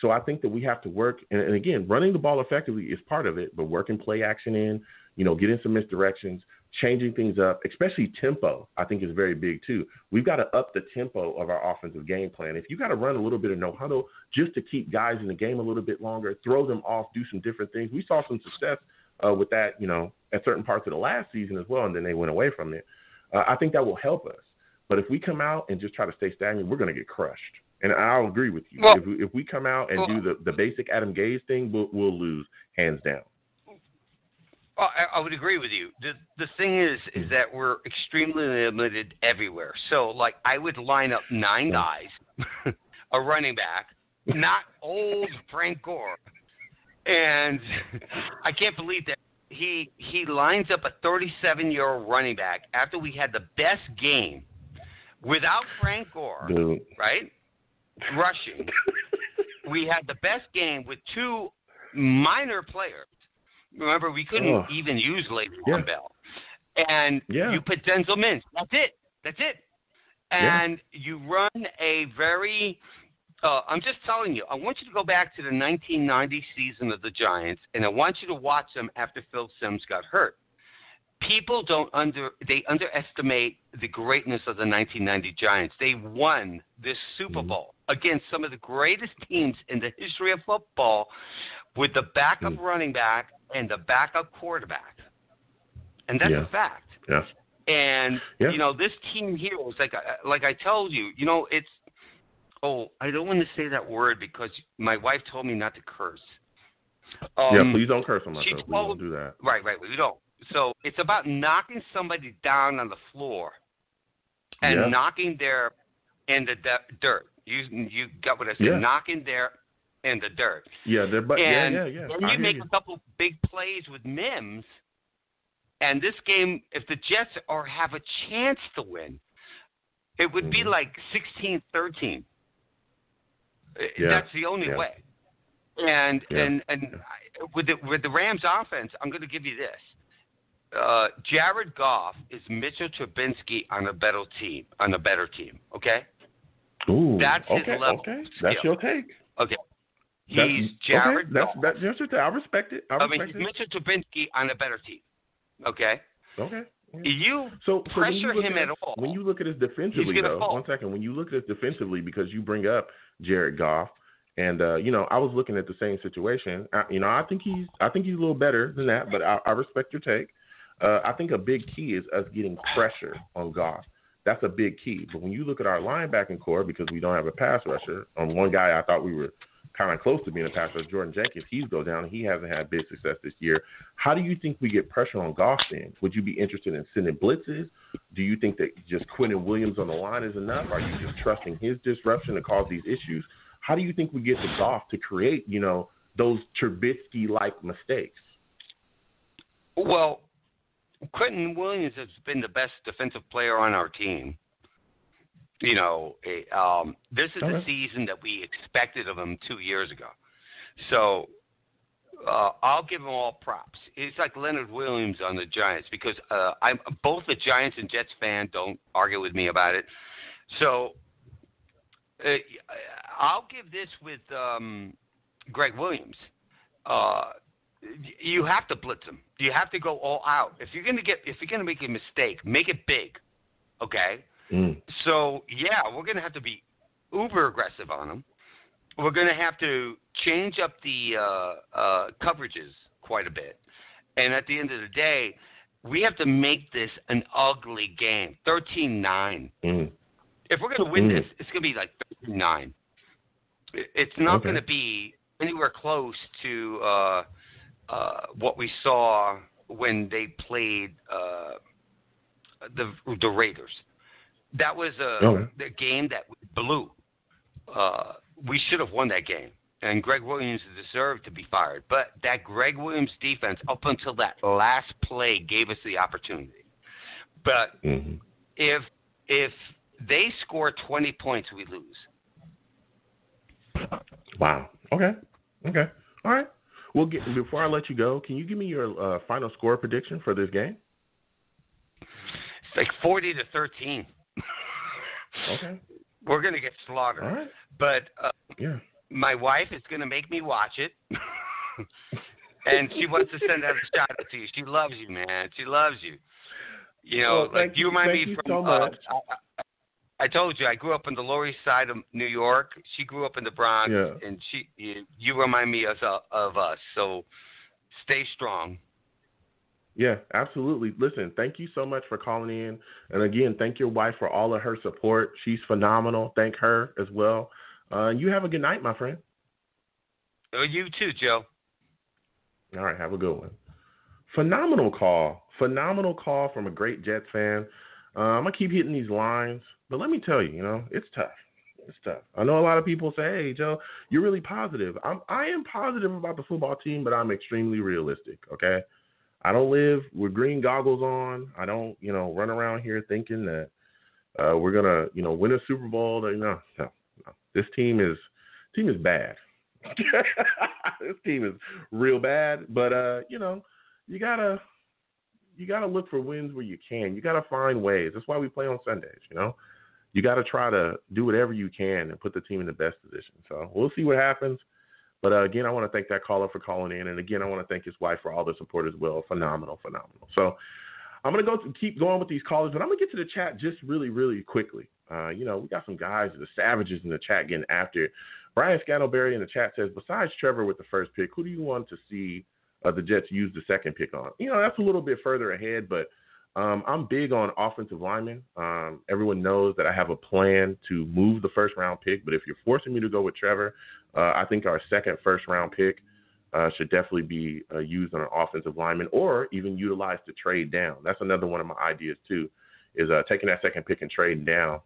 So I think that we have to work, and again, running the ball effectively is part of it, but working play action in, getting some misdirections, changing things up, especially tempo, I think is very big too. We've got to up the tempo of our offensive game plan. If you got to run a little bit of no huddle just to keep guys in the game a little bit longer, throw them off, do some different things. We saw some success with that, at certain parts of the last season as well, and then they went away from it. I think that will help us. But if we come out and just try to stay stagnant, we're going to get crushed. And I'll agree with you. Well, if we come out and do the basic Adam Gase thing, we'll lose, hands down. I would agree with you. The thing is that we're extremely limited everywhere. So, like, I would line up 9 guys, a running back, not old Frank Gore, And I can't believe that he lines up a 37-year-old running back after we had the best game without Frank Gore, Dude. right? Rushing. We had the best game with two minor players. Remember, we couldn't even use Le'Veon Bell. And you put Denzel Mims. That's it. And you run a very I'm just telling you, I want you to go back to the 1990 season of the Giants, and I want you to watch them after Phil Simms got hurt. People they underestimate the greatness of the 1990 Giants. They won this Super Bowl against some of the greatest teams in the history of football with the backup running back and the backup quarterback. And that's a fact. Yes. And, you know, this team here is like I told you, you know, it's, I don't want to say that word because my wife told me not to curse. Please don't curse on myself. We don't do that. Right, we don't. So it's about knocking somebody down on the floor and knocking their in the dirt. You got what I said? Knocking their in the dirt. Yeah, then you make a couple big plays with Mims, and this game, if the Jets have a chance to win, it would be like 16-13. That's the only way. And with the Rams offense, I'm going to give you this. Jared Goff is Mitchell Trubisky on a better team. Okay. Ooh. That's his level. Okay. That's your take. Okay. He's Jared Goff. That's your take. I respect it. He's Mitchell Trubisky on a better team. Okay. Okay. You so pressure him at all. When you look at us defensively, though, one second. When you look at us defensively, because you bring up Jared Goff, and you know, I was looking at the same situation. I think he's a little better than that, but I respect your take. I think a big key is us getting pressure on Goff. That's a big key. But when you look at our linebacking core, because we don't have a pass rusher, one guy I thought we were kind of close to being a pass rusher, Jordan Jenkins, he's go down. He hasn't had big success this year. How do you think we get pressure on Goff then? Would you be interested in sending blitzes? Do you think that just Quentin Williams on the line is enough? Are you just trusting his disruption to cause these issues? How do you think we get to Goff to create, you know, those Trubisky-like mistakes? Well, Quentin Williams has been the best defensive player on our team. You know, this is the season that we expected of him 2 years ago. So I'll give him all props. It's like Leonard Williams on the Giants because I'm both a Giants and Jets fan. Don't argue with me about it. So I'll give this with Greg Williams. You have to blitz him. You have to go all out. If you're gonna make a mistake, make it big. Okay. So we're gonna have to be uber aggressive on him. We're gonna have to change up the coverages quite a bit. And at the end of the day, we have to make this an ugly game. 13-9. If we're gonna win this, it's gonna be like 13-9. It's not gonna be anywhere close to what we saw when they played the Raiders. That was the game that we blew. We should have won that game, and Greg Williams deserved to be fired. But that Greg Williams defense, up until that last play, gave us the opportunity. But if they score 20 points, we lose. Wow. Okay. All right. Before I let you go, can you give me your final score prediction for this game? It's like 40-13. Okay. We're going to get slaughtered. All right. But my wife is going to make me watch it. And she wants to send out a shout out to you. She loves you, man. She loves you. You know, you remind me from. So much. I told you I grew up on the Lower East Side of New York. She grew up in the Bronx, and you remind me of us. So stay strong. Yeah, absolutely. Listen, thank you so much for calling in. And again, thank your wife for all of her support. She's phenomenal. Thank her as well. You have a good night, my friend. Oh, you too, Joe. All right, have a good one. Phenomenal call from a great Jets fan. I'm going to keep hitting these lines, but let me tell you, it's tough. It's tough. I know a lot of people say, hey, Joe, you're really positive. I am positive about the football team, but I'm extremely realistic, okay? I don't live with green goggles on. I don't, run around here thinking that we're going to, win a Super Bowl. No. This team is bad. This team is real bad, but, you got to look for wins where you can. You got to find ways. That's why we play on Sundays, You got to try to do whatever you can and put the team in the best position. So we'll see what happens. But, again, I want to thank that caller for calling in. And, again, I want to thank his wife for all the support as well. Phenomenal. So I'm going to keep going with these callers, but I'm going to get to the chat just really, really quickly. We got some guys, the Savages in the chat getting after it. Brian Scantleberry in the chat says, besides Trevor with the first pick, who do you want to see the Jets use the second pick on? That's a little bit further ahead, but I'm big on offensive linemen. Everyone knows that I have a plan to move the first-round pick, but if you're forcing me to go with Trevor, I think our second first-round pick should definitely be used on an offensive lineman or even utilized to trade down. That's another one of my ideas, too, is taking that second pick and trading down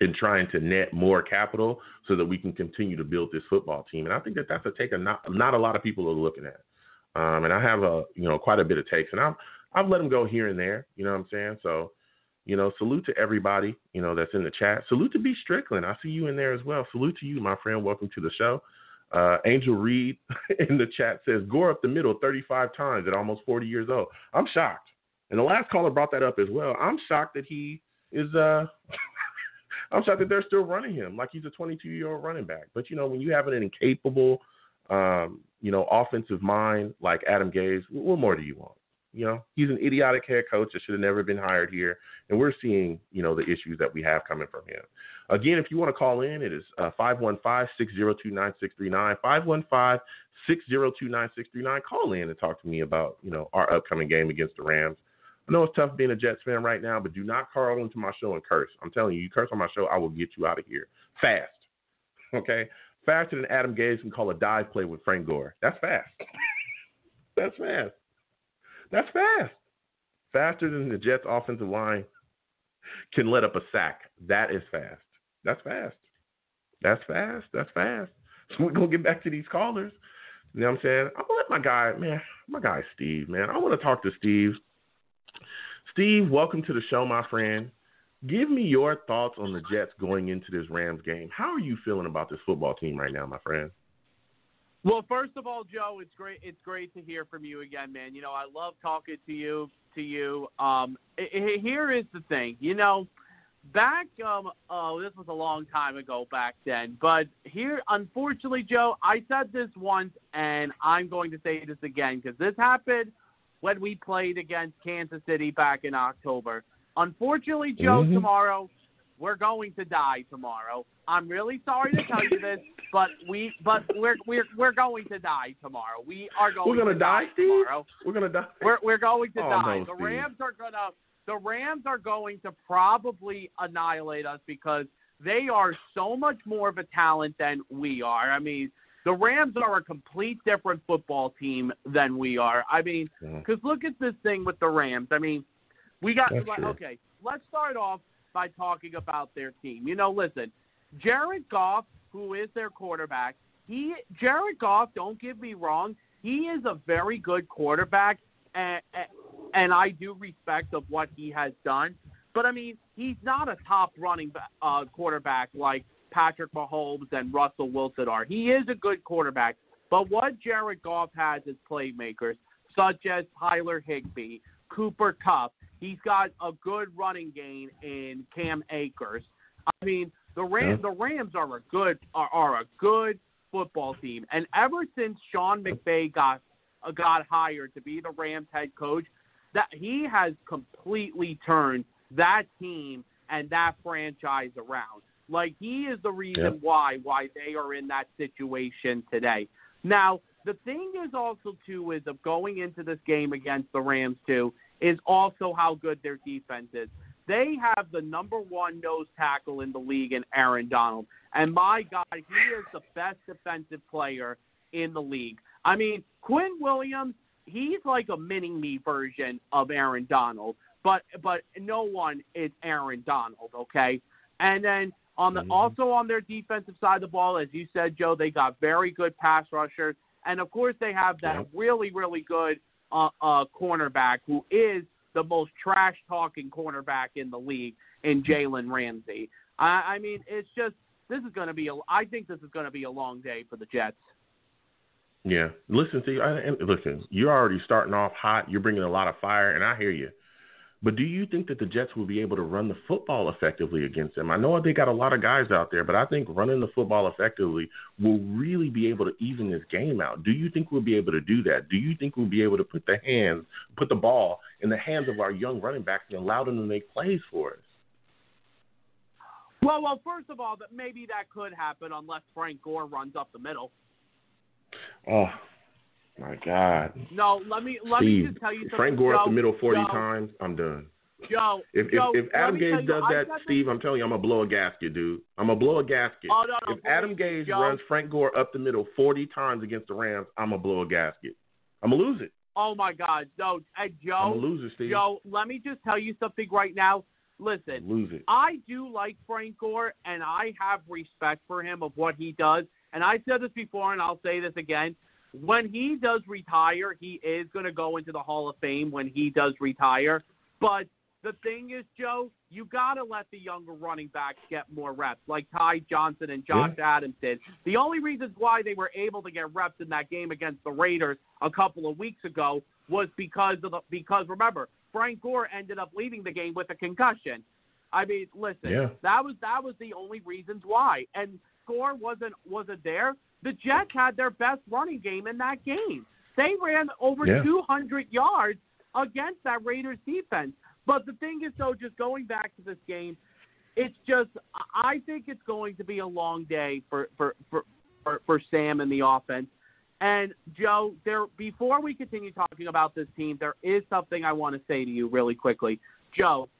and trying to net more capital so that we can continue to build this football team. And I think that that's a take not a lot of people are looking at. And I have quite a bit of takes, and I've let them go here and there. You know what I'm saying? So, salute to everybody, that's in the chat. Salute to B. Strickland. I see you in there as well. Salute to you, my friend. Welcome to the show. Angel Reed in the chat says, Gore up the middle 35 times at almost 40 years old. I'm shocked. And the last caller brought that up as well. I'm shocked that he is I'm shocked that they're still running him like he's a 22-year-old running back. But, when you have an incapable, offensive mind like Adam Gase, what more do you want? He's an idiotic head coach that should have never been hired here. And we're seeing, the issues that we have coming from him. Again, if you want to call in, it is 515-602-9639, 515-602-9639. Call in and talk to me about, our upcoming game against the Rams. I know it's tough being a Jets fan right now, but do not call into my show and curse. I'm telling you, you curse on my show, I will get you out of here fast. Okay? Faster than Adam Gase can call a dive play with Frank Gore. That's fast. That's fast. That's fast. Faster than the Jets offensive line can let up a sack. That is fast. That's fast. That's fast. That's fast. So we're going to get back to these callers. You know what I'm saying? I'm going to let my guy Steve, man. I want to talk to Steve. Steve, welcome to the show, my friend. Give me your thoughts on the Jets going into this Rams game. How are you feeling about this football team right now, my friend? Well, first of all, Joe, it's great. It's great to hear from you again, man. I love talking to you. Here is the thing. Back, this was a long time ago back then, but here, unfortunately, Joe, I said this once, and I'm going to say this again because this happened when we played against Kansas City back in October. Unfortunately, Joe, tomorrow, we're going to die tomorrow. I'm really sorry to tell you this, but we're going to die tomorrow. We are going to die tomorrow. We're going to die. We're going to die. No, The Rams are going to probably annihilate us because they are so much more of a talent than we are. I mean, the Rams are a complete different football team than we are. I mean, because look at this thing with the Rams. I mean, okay, let's start off by talking about their team. Listen, Jared Goff, who is their quarterback, Jared Goff, don't get me wrong, he is a very good quarterback, and I do respect of what he has done. But, I mean, he's not a top running quarterback like Patrick Mahomes and Russell Wilson are. He is a good quarterback. But what Jared Goff has is playmakers, such as Tyler Higbee, Cooper Kupp. He's got a good running game in Cam Akers. I mean, the Rams are a good football team. And ever since Sean McVay got hired to be the Rams head coach, that he has completely turned that team and that franchise around. Like, he is the reason why they are in that situation today. Now, the thing is also, too, is of going into this game against the Rams, too, is also how good their defense is. They have the number one nose tackle in the league in Aaron Donald. And, my God, he is the best defensive player in the league. I mean, Quinn Williams, he's like a mini-me version of Aaron Donald. But no one is Aaron Donald, okay? And then Also on their defensive side of the ball, as you said, Joe, they got very good pass rushers. And, of course, they have that really, really good cornerback who is the most trash-talking cornerback in the league in Jalen Ramsey. I mean, it's just I think this is going to be a long day for the Jets. Yeah. Listen, you're already starting off hot. You're bringing a lot of fire, and I hear you. But do you think that the Jets will be able to run the football effectively against them? I know they got a lot of guys out there, but I think running the football effectively will really be able to even this game out. Do you think we'll be able to do that? Do you think we'll be able to put the ball in the hands of our young running backs and allow them to make plays for us? Well, first of all, maybe that could happen unless Frank Gore runs up the middle. Oh, my God. No, let me just tell you something. Frank Gore Joe, up the middle 40 Joe, times, I'm done. Joe, if Adam Gase does that, Steve, I'm I'm telling you, I'm going to blow a gasket, dude. I'm going to blow a gasket. Oh, no, if Adam Gase runs Frank Gore up the middle 40 times against the Rams, I'm going to blow a gasket. I'm going to lose it. Oh, my God. No, Joe. I'm going to lose it, Steve. Joe, let me just tell you something right now. Listen, lose it. I do like Frank Gore, and I have respect for him of what he does. And I said this before, and I'll say this again. When he does retire, he is going to go into the Hall of Fame when he does retire. But the thing is, Joe, you got to let the younger running backs get more reps, like Ty Johnson and Josh Adams did. The only reasons why they were able to get reps in that game against the Raiders a couple of weeks ago was because remember, Frank Gore ended up leaving the game with a concussion. I mean, listen, that was the only reasons why. And Gore wasn't there. The Jets had their best running game in that game. They ran over 200 yards against that Raiders defense. But the thing is, though, just going back to this game, I think it's going to be a long day for Sam and the offense. And, Joe, before we continue talking about this team, there is something I want to say to you really quickly. Joe,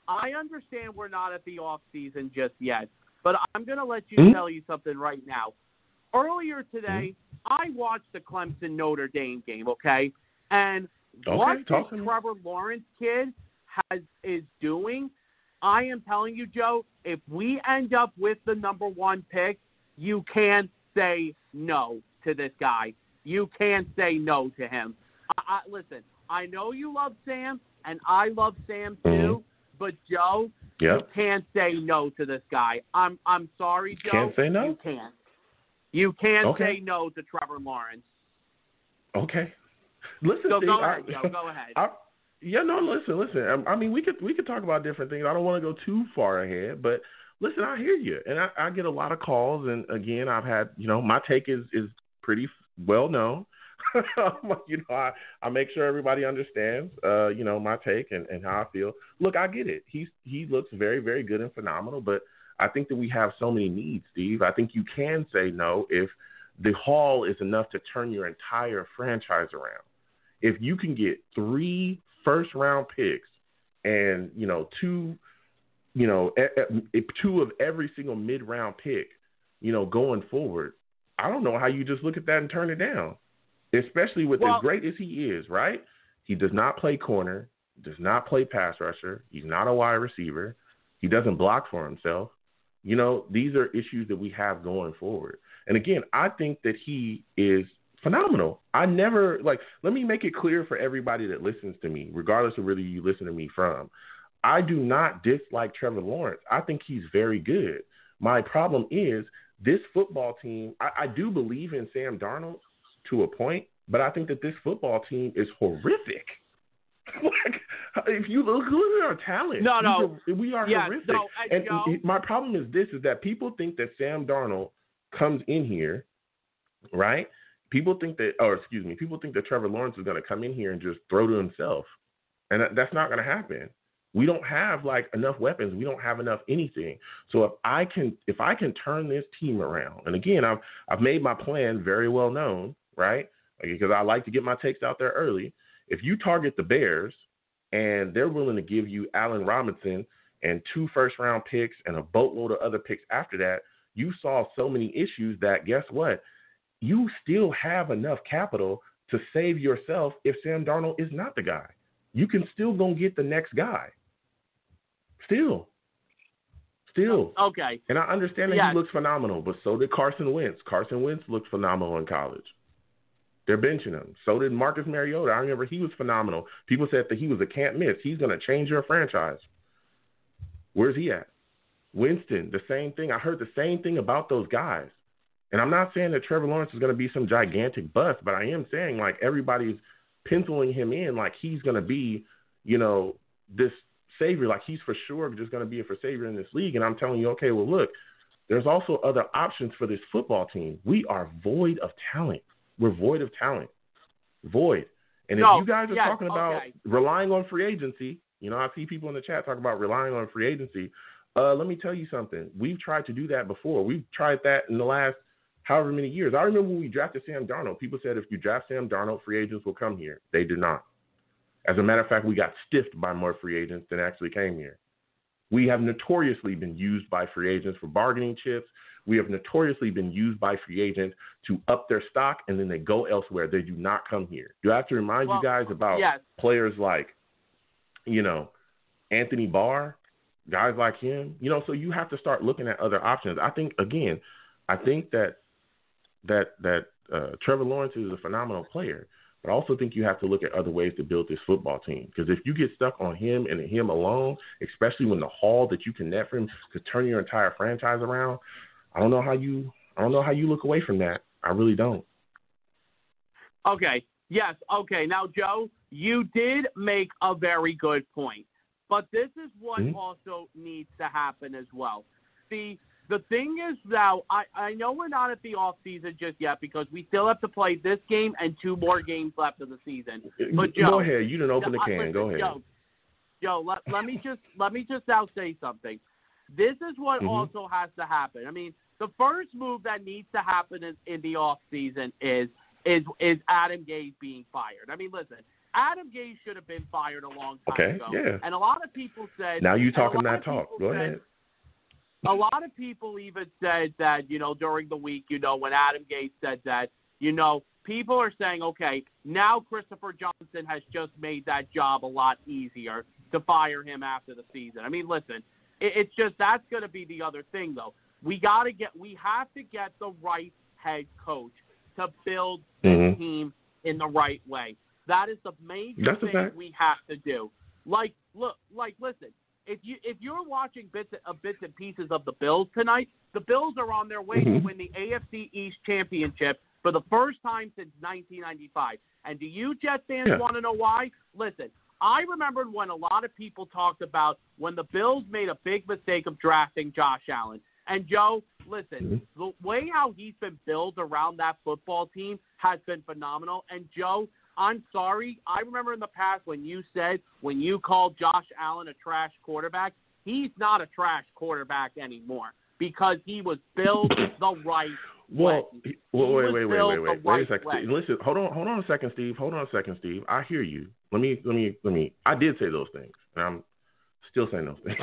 I understand we're not at the off season just yet, but I'm going to let you tell you something right now. Earlier today, I watched the Clemson-Notre Dame game, okay? And what this Trevor Lawrence kid is doing, I am telling you, Joe, if we end up with the number 1 pick, you can't say no to this guy. You can't say no to him. Listen, I know you love Sam, and I love Sam too, but Joe, you can't say no to this guy. I'm sorry, Joe. Can't say no? You can't. You can't say no to Trevor Lawrence. Okay. Listen, so Steve, go ahead, Joe. Go ahead. Listen. I mean, we could talk about different things. I don't want to go too far ahead, but listen, I hear you, and I get a lot of calls. And again, I've had, my take is pretty well known. I make sure everybody understands, my take and how I feel. Look, I get it. He looks very, very good and phenomenal, but I think that we have so many needs, Steve. I think you can say no if the haul is enough to turn your entire franchise around. If you can get 3 first-round picks and, 2 of every single mid-round pick, going forward, I don't know how you just look at that and turn it down, especially with as great as he is, right? He does not play corner, does not play pass rusher. He's not a wide receiver. He doesn't block for himself. These are issues that we have going forward. And again, I think that he is phenomenal. let me make it clear for everybody that listens to me, regardless of where you listen to me from. I do not dislike Trevor Lawrence. I think he's very good. My problem is this football team, I do believe in Sam Darnold to a point, but I think that this football team is horrific. If you look at our talent, we are horrific. And my problem is this, is that people think that Sam Darnold comes in here, right? People think that Trevor Lawrence is going to come in here and just throw to himself. And that's not going to happen. We don't have enough weapons. We don't have enough anything. So if I can turn this team around, and again, I've made my plan very well known, right? Because I like to get my takes out there early. If you target the Bears and they're willing to give you Allen Robinson and 2 first-round picks and a boatload of other picks after that, you solve so many issues that, guess what? You still have enough capital to save yourself if Sam Darnold is not the guy. You can still go get the next guy. Still. Still. Okay. And I understand that he looks phenomenal, but so did Carson Wentz. Carson Wentz looked phenomenal in college. They're benching him. So did Marcus Mariota. I remember he was phenomenal. People said that he was a can't miss. He's going to change your franchise. Where's he at? Winston, the same thing. I heard the same thing about those guys. And I'm not saying that Trevor Lawrence is going to be some gigantic bust, but I am saying, like, everybody's penciling him in like he's going to be, this savior, like he's for sure just going to be a for savior in this league. And I'm telling you, okay, well, look, there's also other options for this football team. We are void of talent. We're void of talent. Void. And if you guys are talking about relying on free agency, I see people in the chat talk about relying on free agency. Let me tell you something. We've tried to do that before. We've tried that in the last however many years. I remember when we drafted Sam Darnold, people said if you draft Sam Darnold, free agents will come here. They did not. As a matter of fact, we got stiffed by more free agents than actually came here. We have notoriously been used by free agents for bargaining chips. We have notoriously been used by free agents to up their stock, and then they go elsewhere. They do not come here. Do I have to remind you guys about players like, Anthony Barr, guys like him? So you have to start looking at other options. I think that Trevor Lawrence is a phenomenal player. But I also think you have to look at other ways to build this football team. Because if you get stuck on him and him alone, especially when the haul that you can net for him to turn your entire franchise around, I don't know how you look away from that. I really don't. Okay. Yes. Okay. Now, Joe, you did make a very good point. But this is what also needs to happen as well. See, the thing is now, I know we're not at the off season just yet because we still have to play this game and 2 more games left of the season. But Joe, go ahead. You didn't open the can. Go ahead. Joe, let me just now say something. This is what also has to happen. I mean, the first move that needs to happen in the off season is Adam Gase being fired. I mean, listen, Adam Gase should have been fired a long time ago. Yeah. And a lot of people said. Now you talking that talk. Go ahead. A lot of people even said that, during the week, when Adam Gase said that, people are saying, okay, now Christopher Johnson has just made that job a lot easier to fire him after the season. I mean, listen, it's just that's going to be the other thing, though. We have to get the right head coach to build the team in the right way. That is the major thing we have to do. Listen. If you're watching bits and pieces of the Bills tonight, the Bills are on their way to win the AFC East Championship for the first time since 1995. And do you Jet fans want to know why? Listen, I remembered when a lot of people talked about when the Bills made a big mistake of drafting Josh Allen. And Joe, listen, the way how he's been built around that football team has been phenomenal. And Joe, I'm sorry. I remember in the past when you called Josh Allen a trash quarterback, he's not a trash quarterback anymore because he was built the right way. Wait a second. Listen, hold on a second, Steve. I hear you. Let me. I did say those things, and I'm still saying those things.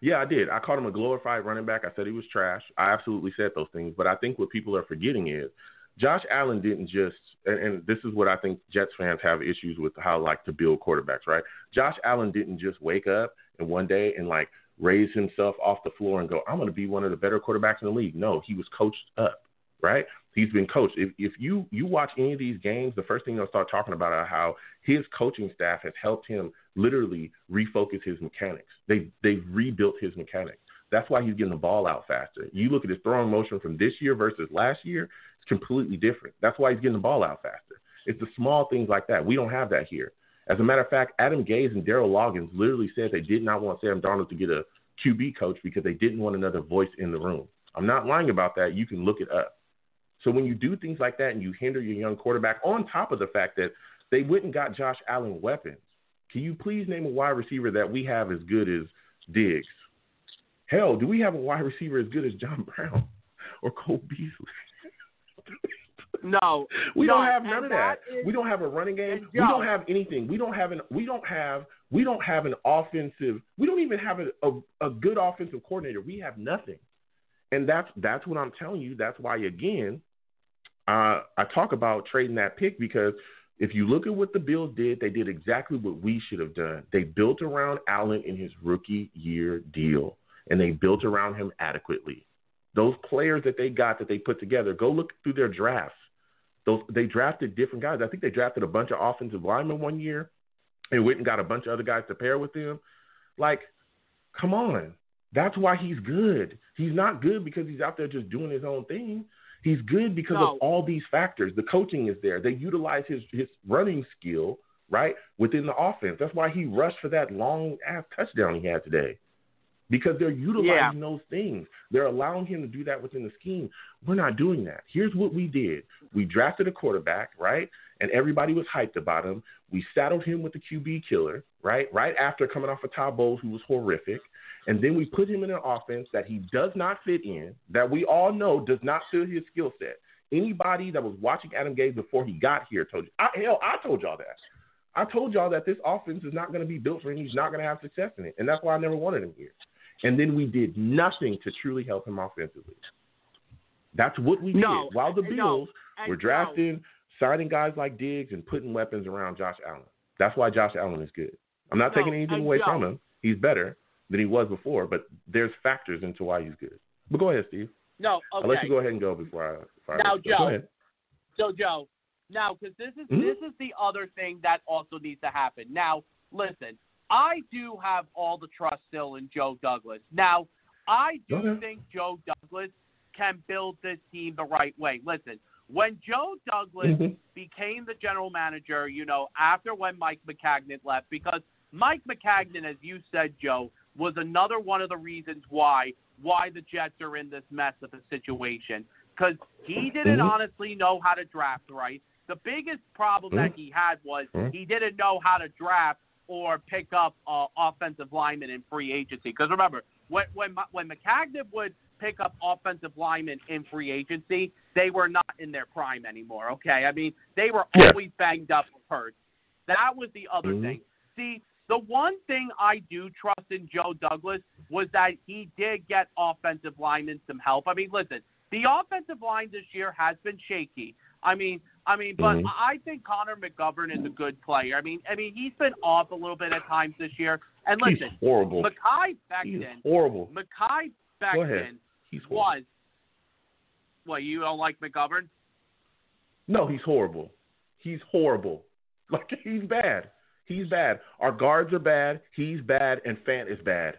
Yeah, I did. I called him a glorified running back. I said he was trash. I absolutely said those things. But I think what people are forgetting is Josh Allen didn't just, and this is what I think Jets fans have issues with, how to build quarterbacks, right? Josh Allen didn't just wake up and one day and raise himself off the floor and go, I'm going to be one of the better quarterbacks in the league. No, he was coached up, right? He's been coached. If you watch any of these games, the first thing they'll start talking about are how his coaching staff has helped him literally refocus his mechanics. They've rebuilt his mechanics. That's why he's getting the ball out faster. You look at his throwing motion from this year versus last year, it's completely different. That's why he's getting the ball out faster. It's the small things like that. We don't have that here. As a matter of fact, Adam Gase and Darryl Loggins literally said they did not want Sam Darnold to get a QB coach because they didn't want another voice in the room. I'm not lying about that. You can look it up. So when you do things like that and you hinder your young quarterback, on top of the fact that they went and got Josh Allen weapons, can you please name a wide receiver that we have as good as Diggs? Hell, do we have a wide receiver as good as John Brown or Cole Beasley? No, we don't have none of that. We don't have a running game. We don't have anything. We don't have an offensive. We don't even have a good offensive coordinator. We have nothing, and that's what I'm telling you. That's why again, I talk about trading that pick because if you look at what the Bills did, they did exactly what we should have done. They built around Allen in his rookie year deal. and they built around him adequately. Those players that they got, that they put together, go look through their drafts. They drafted different guys. I think they drafted a bunch of offensive linemen one year and went and got a bunch of other guys to pair with them. Like, come on. That's why he's good. He's not good because he's out there just doing his own thing. He's good because of all these factors. The coaching is there. They utilize his running skill, right, within the offense. That's why he rushed for that long-ass touchdown he had today, because they're utilizing those things. They're allowing him to do that within the scheme. We're not doing that. Here's what we did. We drafted a quarterback, right, and everybody was hyped about him. We saddled him with the QB killer, right after coming off of Todd Bowles, who was horrific. And then we put him in an offense that he does not fit in, that we all know does not fit his skill set. Anybody that was watching Adam Gase before he got here told you. I told y'all that. I told y'all that this offense is not going to be built for him. He's not going to have success in it. And that's why I never wanted him here. And then we did nothing to truly help him offensively. That's what we did. While the Bills were drafting, signing guys like Diggs, and putting weapons around Josh Allen. That's why Josh Allen is good. I'm not taking anything away from him. He's better than he was before, but there's factors into why he's good. But go ahead, Steve. No, okay. I'll let you go ahead and go before I now, Joe. Go ahead. So, Joe, now, because this is the other thing that also needs to happen. Now, listen, I do have all the trust still in Joe Douglas. Now, I do think Joe Douglas can build this team the right way. Listen, when Joe Douglas became the general manager, after when Mike Maccagnan left, because Mike Maccagnan, as you said, Joe, was another one of the reasons why the Jets are in this mess of a situation, because he didn't honestly know how to draft right. The biggest problem that he had was he didn't know how to draft or pick up offensive linemen in free agency. Because remember, when Maccagnan would pick up offensive linemen in free agency, they were not in their prime anymore, okay? I mean, they were always banged up and hurt. That was the other thing. See, the one thing I do trust in Joe Douglas was that he did get offensive linemen some help. I mean, listen, the offensive line this year has been shaky. I mean, but I think Conor Mcgovern is a good player. I mean, he's been off a little bit at times this year. And listen, he's horrible. Mekhi Becton. He's horrible. Mekhi Becton was. What, you don't like McGovern? No, he's horrible. He's horrible. Like, he's bad. He's bad. Our guards are bad. He's bad, and Fant is bad.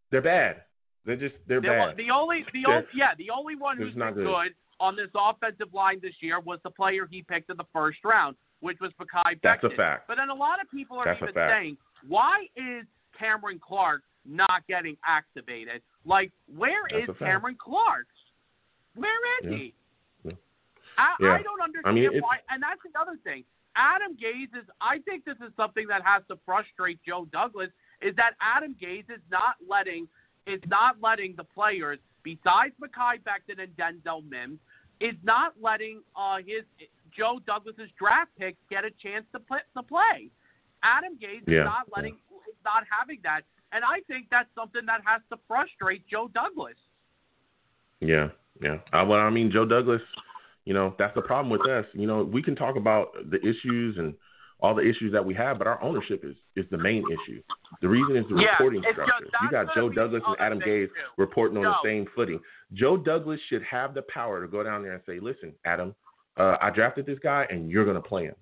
They're bad. They're bad. The only one who's been good on this offensive line this year was the player he picked in the first round, which was Mekhi Becton. That's a fact. But then a lot of people are saying, why is Cameron Clark not getting activated? Like, where is Cameron Clark? Where is he? Yeah. I don't understand why. And that's the other thing. Adam Gase I think this is something that has to frustrate Joe Douglas, is that Adam Gase is not letting the players, besides Mekhi Becton and Denzel Mims, is not letting Joe Douglas's draft picks get a chance to play. Adam Gase is not having that, and I think that's something that has to frustrate Joe Douglas. Yeah. Well, I mean, Joe Douglas, that's the problem with us. We can talk about the issues and all the issues that we have, but our ownership is the main issue. The reason is the reporting structure. You got Joe Douglas and Adam Gase reporting on the same footing. Joe Douglas should have the power to go down there and say, listen, Adam, I drafted this guy, and you're going to play him.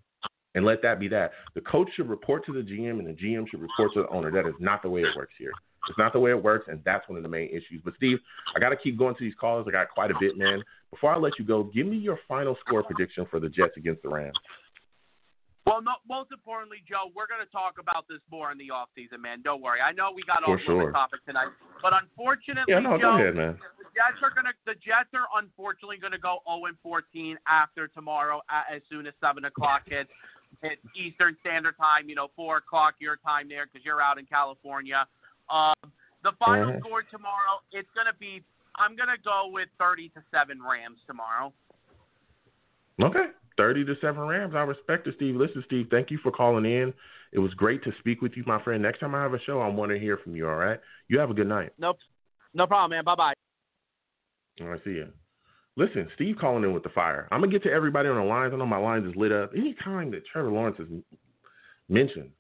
And let that be that. The coach should report to the GM, and the GM should report to the owner. That is not the way it works here. It's not the way it works, and that's one of the main issues. But, Steve, I got to keep going to these callers. I got quite a bit, man. Before I let you go, give me your final score prediction for the Jets against the Rams. Well, most importantly, Joe, we're going to talk about this more in the offseason, man. Don't worry. I know we got off the topic tonight, but unfortunately, Joe, go ahead, man. The Jets are unfortunately going to go 0-14 after tomorrow as soon as 7 o'clock hits Eastern Standard Time, 4 o'clock your time there because you're out in California. The final score tomorrow, it's going to be, I'm going to go with 30-7 Rams tomorrow. Okay. 30-7 Rams. I respect it, Steve. Listen, Steve, thank you for calling in. It was great to speak with you, my friend. Next time I have a show, I want to hear from you, all right? You have a good night. Nope. No problem, man. Bye-bye. All right, see you. Listen, Steve calling in with the fire. I'm going to get to everybody on the lines. I know my lines is lit up. Anytime that Trevor Lawrence is mention.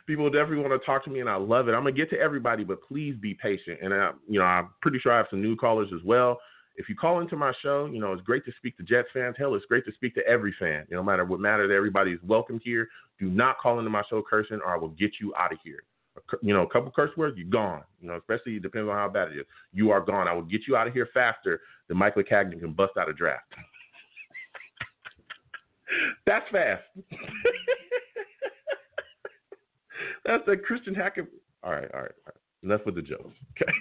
People definitely want to talk to me, and I love it. I'm going to get to everybody, but please be patient. And, I'm pretty sure I have some new callers as well. If you call into my show, it's great to speak to Jets fans. Hell, it's great to speak to every fan. No matter what matter, everybody's welcome here. Do not call into my show cursing, or I will get you out of here. A couple curse words, you're gone. Especially it depends on how bad it is. You are gone. I will get you out of here faster than Mike Maccagnan can bust out a draft. That's fast. That's a Christian Hackett. All right. Enough with the jokes. Okay.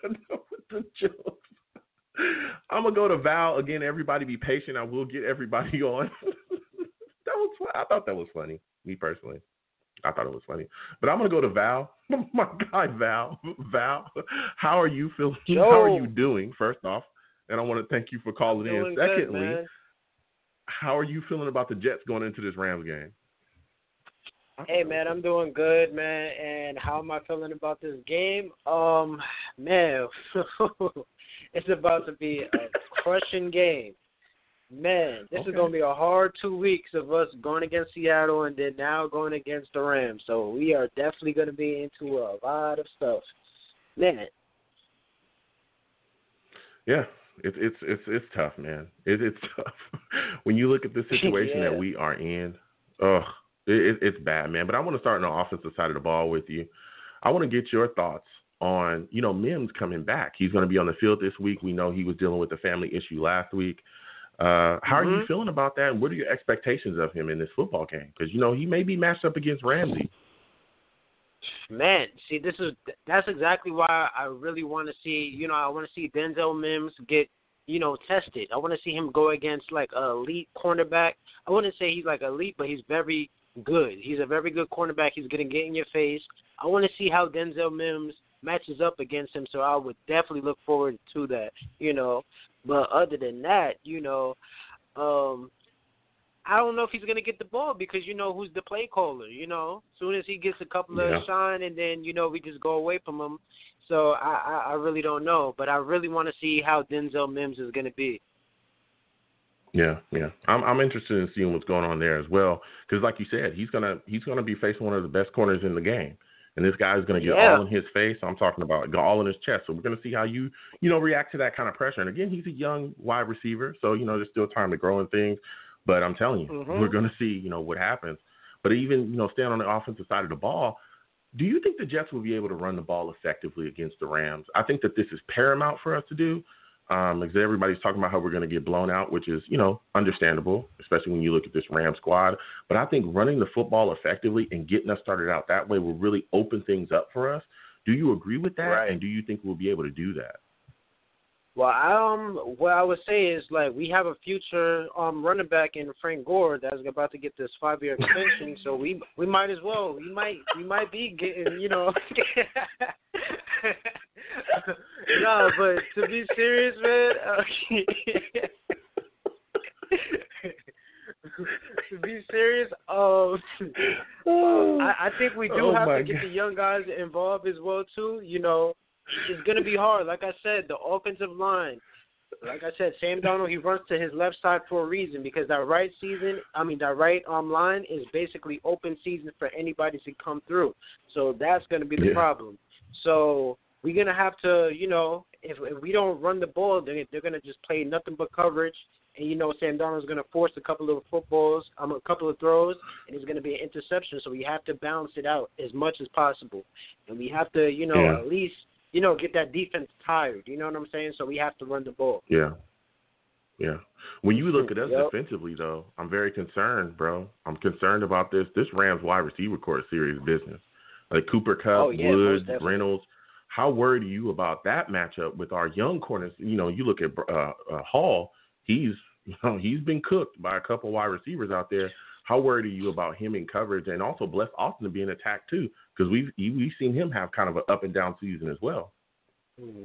Enough with the jokes. I'm going to go to Val. Again, everybody be patient. I will get everybody on. I thought that was funny, me personally. I thought it was funny. But I'm going to go to Val. My guy, Val. Val, how are you feeling? Yo. How are you doing, first off? And I want to thank you for calling in. Secondly, good, how are you feeling about the Jets going into this Rams game? Hey, man, I'm doing good, man. And how am I feeling about this game? Man, it's about to be a crushing game. Man, this is going to be a hard 2 weeks of us going against Seattle and then now going against the Rams. So we are definitely going to be into a lot of stuff. Man. Yeah, it's tough, man. It's tough. When you look at the situation that we are in, it's bad, man. But I want to start on the offensive side of the ball with you. I want to get your thoughts on, Mims coming back. He's going to be on the field this week. We know he was dealing with a family issue last week. How are you feeling about that? And what are your expectations of him in this football game? Because, he may be matched up against Ramsey. Man, see, that's exactly why I really want to see, I want to see Denzel Mims get, tested. I want to see him go against, like, an elite cornerback. I wouldn't say he's, like, elite, but he's very good. He's a very good cornerback. He's going to get in your face. I want to see how Denzel Mims matches up against him, so I would definitely look forward to that, But other than that, I don't know if he's going to get the ball because who's the play caller, As soon as he gets a couple of shine and then, we just go away from him. So I really don't know, but I really want to see how Denzel Mims is going to be. Yeah. I'm interested in seeing what's going on there as well because, like you said, he's gonna be facing one of the best corners in the game. And this guy's going to get all in his face. I'm talking about all in his chest. So we're going to see how you react to that kind of pressure. And, again, he's a young wide receiver. So, there's still time to grow in things. But I'm telling you, we're going to see, what happens. But even, staying on the offensive side of the ball, do you think the Jets will be able to run the ball effectively against the Rams? I think that this is paramount for us to do. Because everybody's talking about how we're going to get blown out, which is, understandable, especially when you look at this Ram squad. But I think running the football effectively and getting us started out that way will really open things up for us. Do you agree with that? Right. And do you think we'll be able to do that? Well, what I would say is, like, we have a future running back in Frank Gore that's about to get this 5-year extension, so we might as well. We might be getting, No, but to be serious, man. To be serious, I think we do have to get the young guys involved as well too. It's going to be hard. Like I said, the offensive line. Like I said, Sam Darnold, he runs to his left side for a reason because that right line is basically open season for anybody to come through. So that's going to be the problem. So we're going to have to, if we don't run the ball, they're going to just play nothing but coverage. And, Sam Darnold's going to force a couple of throws, and it's going to be an interception. So we have to balance it out as much as possible. And we have to, at least, get that defense tired. You know what I'm saying? So we have to run the ball. Yeah. When you look at us defensively, though, I'm very concerned, bro. I'm concerned about this. This Rams wide receiver core is serious business. Like Cooper Kupp, Woods, Reynolds. How worried are you about that matchup with our young corners? You look at Hall. He's been cooked by a couple wide receivers out there. How worried are you about him in coverage and also Bless Austin to be in attack too? Because we've seen him have kind of an up and down season as well.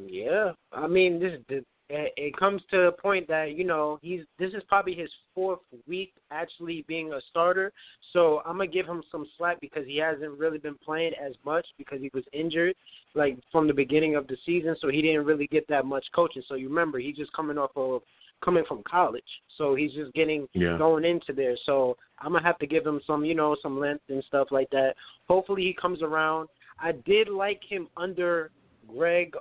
Yeah, I mean, it comes to a point that this is probably his 4th week actually being a starter. So I'm gonna give him some slack because he hasn't really been playing as much because he was injured like from the beginning of the season. So he didn't really get that much coaching. So you remember he's just coming off of coming from college, so he's just going into there. So I'm gonna have to give him some, some length and stuff like that. Hopefully he comes around. I did like him under Greg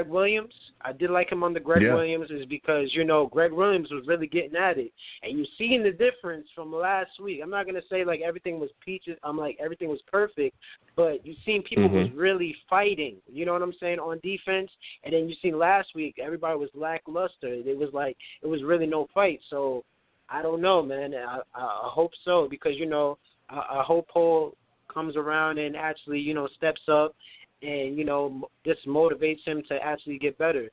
Williams. I did like him under Greg Williams is because, Greg Williams was really getting at it. And you seen the difference from last week. I'm not going to say, like, everything was peaches. I'm like, everything was perfect. But you seen people was really fighting, you know what I'm saying, on defense. And then you seen last week, everybody was lackluster. It was like, it was really no fight. So I don't know, man. I hope so because, I hope Paul comes around and actually, steps up. And, this motivates him to actually get better.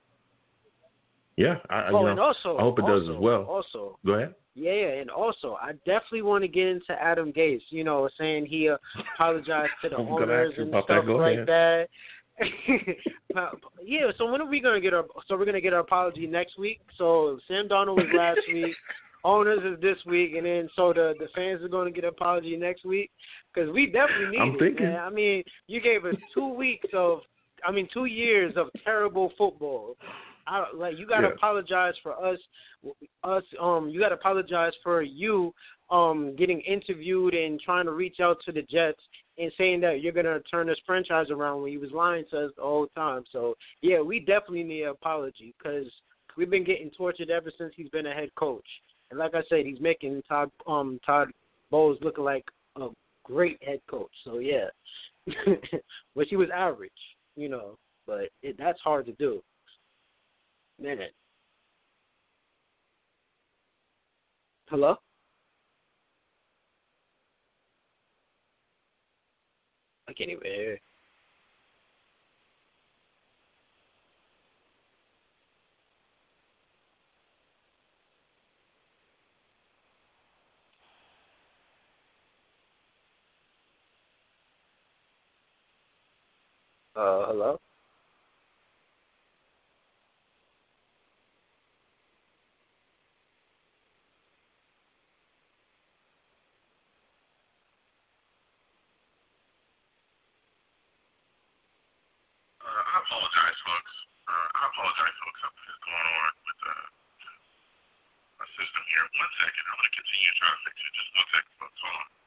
Yeah. And also, I hope it does as well. Also, go ahead. Yeah, and also, I definitely want to get into Adam Gase, saying he apologized to the owners and stuff like that. Yeah, so when are we going to get we're going to get our apology next week. So Sam Darnold was last week. Owners is this week, and then so the fans are going to get an apology next week because we definitely need it. Man. I mean, you gave us 2 years of terrible football. You got to apologize for us. You got to apologize for you getting interviewed and trying to reach out to the Jets and saying that you're going to turn this franchise around when he was lying to us the whole time. So, yeah, we definitely need an apology because we've been getting tortured ever since he's been a head coach. And like I said, he's making Todd Bowles look like a great head coach. So, yeah. Which he was average, but that's hard to do. Minute. Hello? I can't even hear. Hello? I apologize, folks. Something is going on with my system here. 1 second. I'm going to continue to try to fix it. Just 1 second, folks. Hold on.